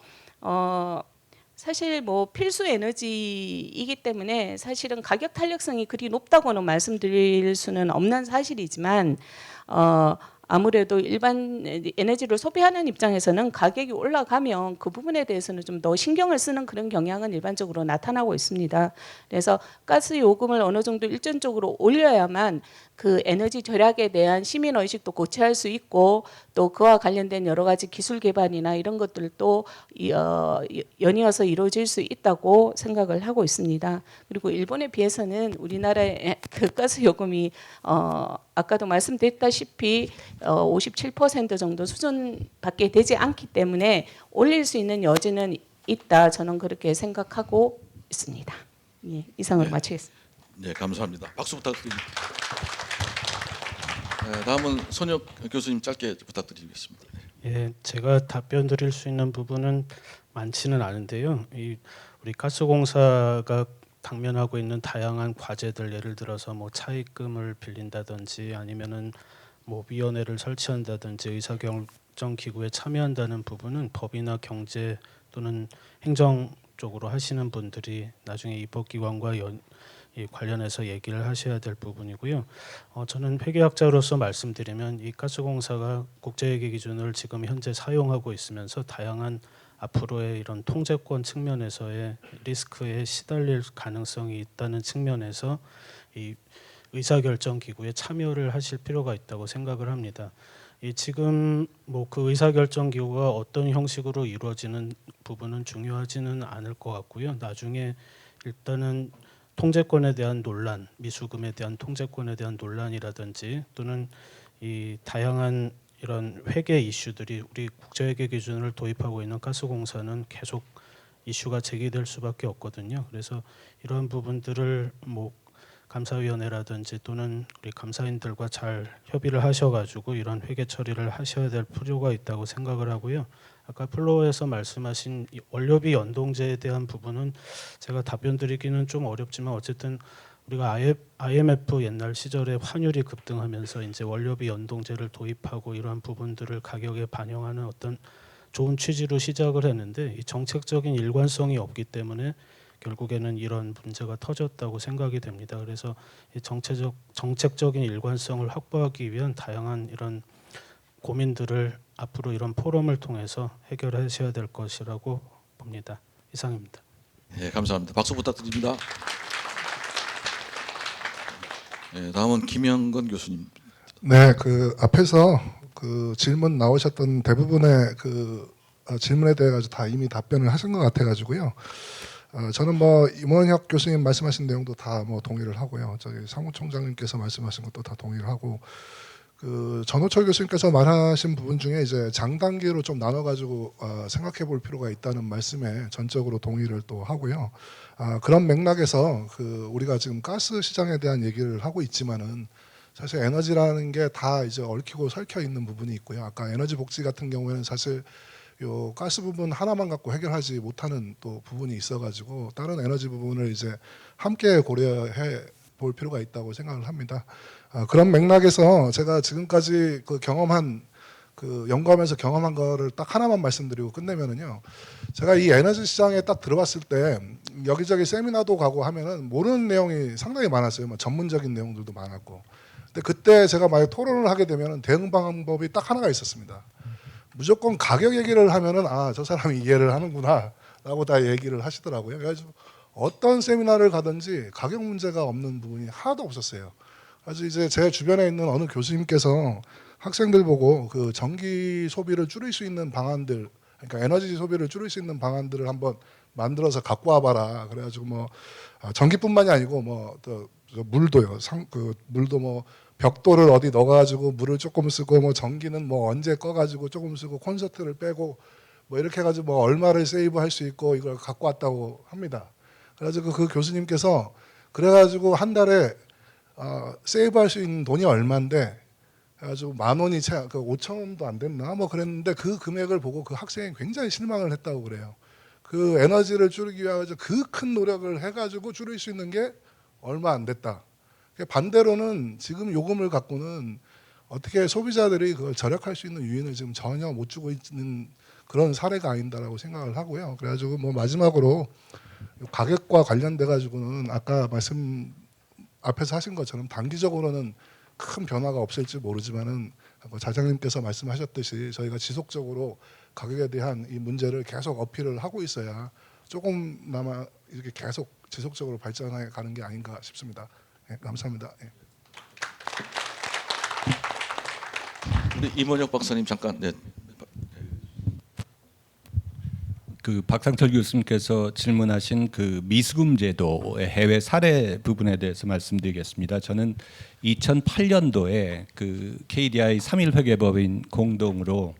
사실 뭐 필수 에너지이기 때문에 사실은 가격 탄력성이 그리 높다고는 말씀드릴 수는 없는 사실이지만 아무래도 일반 에너지를 소비하는 입장에서는 가격이 올라가면 그 부분에 대해서는 좀 더 신경을 쓰는 그런 경향은 일반적으로 나타나고 있습니다. 그래서 가스 요금을 어느 정도 일정적으로 올려야만 그 에너지 절약에 대한 시민 의식도 고취할 수 있고 또 그와 관련된 여러 가지 기술 개발이나 이런 것들도 연이어서 이루어질 수 있다고 생각을 하고 있습니다. 그리고 일본에 비해서는 우리나라의 그 가스 요금이 아까도 말씀드렸다시피 57% 정도 수준밖에 되지 않기 때문에 올릴 수 있는 여지는 있다. 저는 그렇게 생각하고 있습니다. 예, 이상으로 마치겠습니다. 네, 감사합니다. 박수 부탁드립니다. 네, 다음은 손혁 교수님 짧게 부탁드리겠습니다. 예, 제가 답변 드릴 수 있는 부분은 많지는 않은데요. 우리 가스공사가 당면하고 있는 다양한 과제들, 예를 들어서 뭐 차입금을 빌린다든지 아니면은 뭐 위원회를 설치한다든지 의사결정 기구에 참여한다는 부분은 법이나 경제 또는 행정 쪽으로 하시는 분들이 나중에 입법기관과 관련해서 얘기를 하셔야 될 부분이고요. 저는 회계학자로서 말씀드리면 이 가스공사가 국제회계 기준을 지금 현재 사용하고 있으면서 다양한 앞으로의 이런 통제권 측면에서의 리스크에 시달릴 가능성이 있다는 측면에서 이 의사결정 기구에 참여를 하실 필요가 있다고 생각을 합니다. 지금 뭐 그 의사결정 기구가 어떤 형식으로 이루어지는 부분은 중요하지는 않을 것 같고요. 나중에 일단은 통제권에 대한 논란, 미수금에 대한 통제권에 대한 논란이라든지 또는 이 다양한 이런 회계 이슈들이 우리 국제회계 기준을 도입하고 있는 가스공사는 계속 이슈가 제기될 수밖에 없거든요. 그래서 이런 부분들을 뭐 감사위원회라든지 또는 우리 감사인들과 잘 협의를 하셔가지고 이런 회계 처리를 하셔야 될 필요가 있다고 생각을 하고요. 아까 플로어에서 말씀하신 이 원료비 연동제에 대한 부분은 제가 답변 드리기는 좀 어렵지만 어쨌든 우리가 IMF 옛날 시절에 환율이 급등하면서 이제 원료비 연동제를 도입하고 이러한 부분들을 가격에 반영하는 어떤 좋은 취지로 시작을 했는데 이 정책적인 일관성이 없기 때문에 결국에는 이런 문제가 터졌다고 생각이 됩니다. 그래서 이 정책적인 일관성을 확보하기 위한 다양한 이런 고민들을 앞으로 이런 포럼을 통해서 해결하셔야 될 것이라고 봅니다. 이상입니다. 예, 감사합니다. 박수 부탁드립니다. 예, 다음은 김영건 교수님. 네, 그 앞에서 그 질문 나오셨던 대부분의 그 질문에 대해 가지고 다 이미 답변을 하신 것 같아가지고요. 저는 뭐 임원혁 교수님 말씀하신 내용도 다 뭐 동의를 하고요. 저기 사무총장님께서 말씀하신 것도 다 동의를 하고, 그 전호철 교수님께서 말하신 부분 중에 이제 장단기로 좀 나눠가지고 생각해볼 필요가 있다는 말씀에 전적으로 동의를 또 하고요. 그런 맥락에서 그 우리가 지금 가스 시장에 대한 얘기를 하고 있지만은 사실 에너지라는 게 다 이제 얽히고 설켜 있는 부분이 있고요. 아까 에너지 복지 같은 경우에는 사실 요 가스 부분 하나만 갖고 해결하지 못하는 또 부분이 있어가지고 다른 에너지 부분을 이제 함께 고려해 볼 필요가 있다고 생각을 합니다. 그런 맥락에서 제가 지금까지 그 경험한 그 연구하면서 경험한 거를 딱 하나만 말씀드리고 끝내면은요. 제가 이 에너지 시장에 딱 들어봤을 때 여기저기 세미나도 가고 하면은 모르는 내용이 상당히 많았어요. 뭐 전문적인 내용들도 많았고. 근데 그때 제가 만약 토론을 하게 되면은 대응 방법이 딱 하나가 있었습니다. 무조건 가격 얘기를 하면은 저 사람이 이해를 하는구나라고 다 얘기를 하시더라고요. 그래서 어떤 세미나를 가든지 가격 문제가 없는 부분이 하나도 없었어요. 그래서 이제 제 주변에 있는 어느 교수님께서 학생들 보고 그 전기 소비를 줄일 수 있는 방안들, 그러니까 에너지 소비를 줄일 수 있는 방안들을 한번 만들어서 갖고 와봐라. 그래가지고 뭐 전기뿐만이 아니고 뭐 또 물도요. 그 물도 뭐 벽돌을 어디 넣어가지고 물을 조금 쓰고 뭐 전기는 뭐 언제 꺼가지고 조금 쓰고 콘서트를 빼고 뭐 이렇게 해가지고 뭐 얼마를 세이브할 수 있고 이걸 갖고 왔다고 합니다. 그래가지고 그 교수님께서 그래가지고 한 달에 세이브할 수 있는 돈이 얼마인데 그래가지고 10,000원이 그 5,000원도 안 됐나 뭐 그랬는데 그 금액을 보고 그 학생이 굉장히 실망을 했다고 그래요. 그 에너지를 줄이기 위해서 그 큰 노력을 해가지고 줄일 수 있는 게 얼마 안 됐다. 반대로는 지금 요금을 갖고는 어떻게 소비자들이 그걸 절약할 수 있는 유인을 지금 전혀 못 주고 있는 그런 사례가 아닌다라고 생각을 하고요. 그래가지고 뭐 마지막으로 가격과 관련돼 가지고는 아까 말씀 앞에서 하신 것처럼 단기적으로는 큰 변화가 없을지 모르지만은 자장님께서 말씀하셨듯이 저희가 지속적으로 가격에 대한 이 문제를 계속 어필을 하고 있어야 조금나마 이렇게 계속 지속적으로 발전해 가는 게 아닌가 싶습니다. 네, 감사합니다. 네. 우리 임원혁 박사님 잠깐. 네. 그 박상철 교수님께서 질문하신 그 미수금 제도의 해외 사례 부분에 대해서 말씀드리겠습니다. 저는 2008년도에 그 KDI 3.1회계법인 공동으로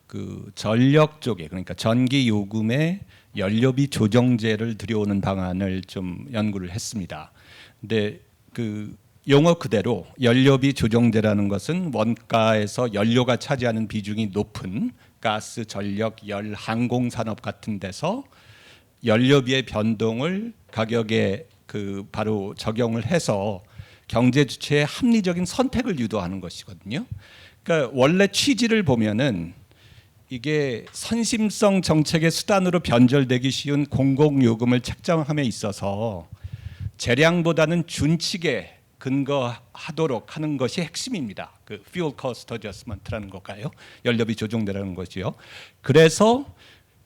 그 전력 쪽에, 그러니까 전기 요금의 연료비 조정제를 들여오는 방안을 좀 연구를 했습니다. 근데 그 용어 그대로 연료비 조정제라는 것은 원가에서 연료가 차지하는 비중이 높은 가스, 전력, 열, 항공 산업 같은 데서 연료비의 변동을 가격에 바로 적용을 해서 경제 주체의 합리적인 선택을 유도하는 것이거든요. 그러니까 원래 취지를 보면은 이게 선심성 정책의 수단으로 변절되기 쉬운 공공요금을 책정함에 있어서 재량보다는 준칙에 근거하도록 하는 것이 핵심입니다. 그 fuel cost adjustment라는 걸까요? 연료비 조정되라는 것이요. 그래서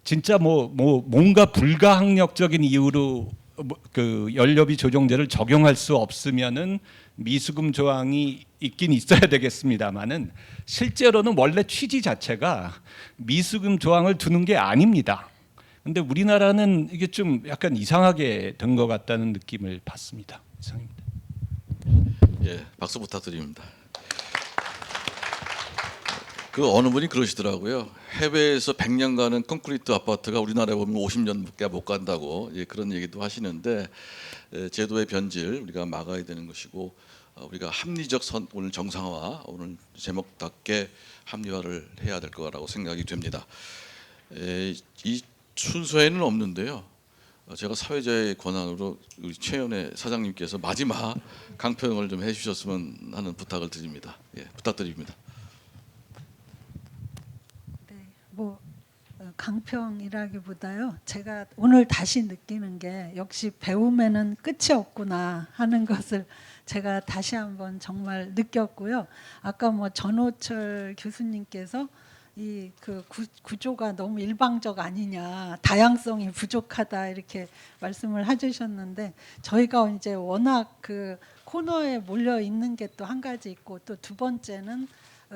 진짜 뭔가 불가항력적인 이유로 그 연료비 조정제를 적용할 수 없으면은 미수금 조항이 있긴 있어야 되겠습니다만은 실제로는 원래 취지 자체가 미수금 조항을 두는 게 아닙니다. 근데 우리나라는 이게 좀 약간 이상하게 된 것 같다는 느낌을 받습니다. 이상입니다. 예, 박수 부탁드립니다. 그 어느 분이 그러시더라고요. 해외에서 100년간은 콘크리트 아파트가 우리나라에 보면 50년밖에 못 간다고 그런 얘기도 하시는데 제도의 변질 우리가 막아야 되는 것이고 우리가 합리적 오늘 정상화 오늘 제목답게 합리화를 해야 될 거라고 생각이 됩니다. 이 순서에는 없는데요. 제가 사회자의 권한으로 우리 최연애 사장님께서 마지막 강평을 좀 해주셨으면 하는 부탁을 드립니다. 예, 부탁드립니다. 뭐 강평이라기보다요. 제가 오늘 다시 느끼는 게 역시 배움에는 끝이 없구나 하는 것을 제가 다시 한번 정말 느꼈고요. 아까 뭐 전호철 교수님께서 이 그 구조가 너무 일방적 아니냐, 다양성이 부족하다 이렇게 말씀을 해주셨는데 저희가 이제 워낙 그 코너에 몰려 있는 게 또 한 가지 있고 또 두 번째는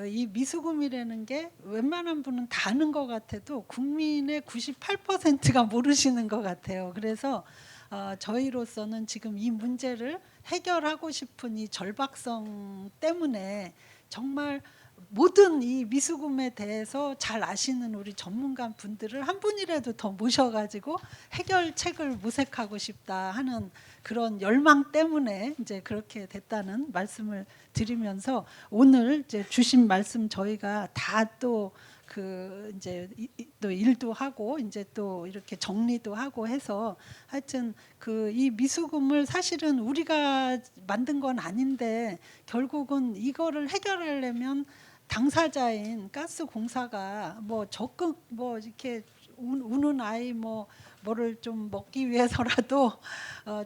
이 미수금이라는 게 웬만한 분은 다 아는 것 같아도 국민의 98%가 모르시는 것 같아요. 그래서 저희로서는 지금 이 문제를 해결하고 싶은 이 절박성 때문에 정말 모든 이 미수금에 대해서 잘 아시는 우리 전문가 분들을 한 분이라도 더 모셔가지고 해결책을 모색하고 싶다 하는 그런 열망 때문에 이제 그렇게 됐다는 말씀을 드리면서 오늘 이제 주신 말씀 저희가 다 또 그 이제 또 일도 하고 이제 또 이렇게 정리도 하고 해서 하여튼 그 이 미수금을 사실은 우리가 만든 건 아닌데 결국은 이거를 해결하려면 당사자인 가스공사가 뭐 적극 뭐 이렇게 우는 아이 뭐를 좀 먹기 위해서라도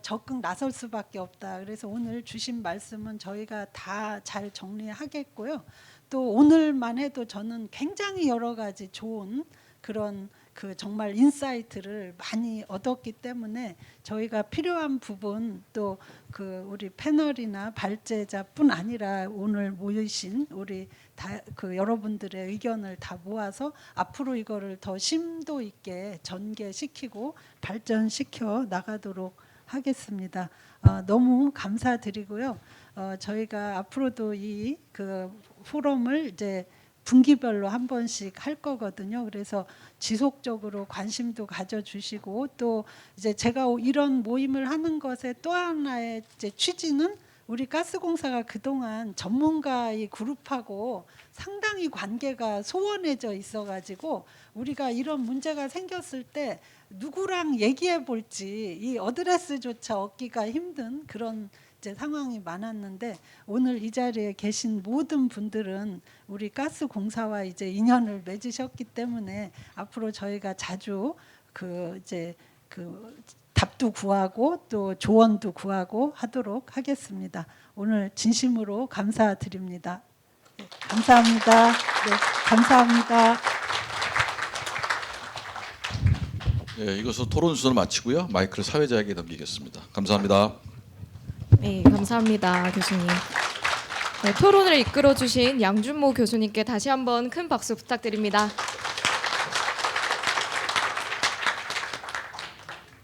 적극 나설 수밖에 없다. 그래서 오늘 주신 말씀은 저희가 다 잘 정리하겠고요. 또 오늘만 해도 저는 굉장히 여러 가지 좋은 그런 그 정말 인사이트를 많이 얻었기 때문에 저희가 필요한 부분 또 그 우리 패널이나 발제자뿐 아니라 오늘 모이신 우리 다 그 여러분들의 의견을 다 모아서 앞으로 이거를 더 심도 있게 전개시키고 발전시켜 나가도록 하겠습니다. 너무 감사드리고요. 저희가 앞으로도 이 그 포럼을 이제 분기별로 한 번씩 할 거거든요. 그래서 지속적으로 관심도 가져주시고 또 이제 제가 이런 모임을 하는 것의 또 하나의 이제 취지는 우리 가스공사가 그동안 전문가의 그룹하고 상당히 관계가 소원해져 있어가지고 우리가 이런 문제가 생겼을 때 누구랑 얘기해 볼지 이 어드레스조차 얻기가 힘든 그런 이제 상황이 많았는데 오늘 이 자리에 계신 모든 분들은 우리 가스공사와 이제 인연을 맺으셨기 때문에 앞으로 저희가 자주 그 이제 그 답도 구하고 또 조언도 구하고 하도록 하겠습니다. 오늘 진심으로 감사드립니다. 네, 감사합니다. 네, 감사합니다. 예, 이것으로 토론 순서를 마치고요. 마이크를 사회자에게 넘기겠습니다. 감사합니다. 네, 감사합니다, 교수님. 네, 토론을 이끌어 주신 양준모 교수님께 다시 한번 큰 박수 부탁드립니다.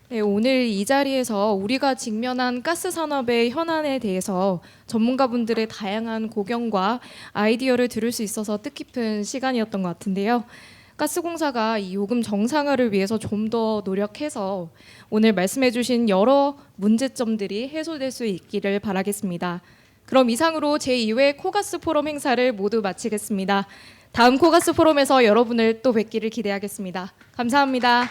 네, 오늘 이 자리에서 우리가 직면한 가스 산업의 현안에 대해서 전문가분들의 다양한 고견과 아이디어를 들을 수 있어서 뜻깊은 시간이었던 것 같은데요. 가스공사가 이 요금 정상화를 위해서 좀 더 노력해서 오늘 말씀해주신 여러 문제점들이 해소될 수 있기를 바라겠습니다. 그럼 이상으로 제2회 코가스 포럼 행사를 모두 마치겠습니다. 다음 코가스 포럼에서 여러분을 또 뵙기를 기대하겠습니다. 감사합니다.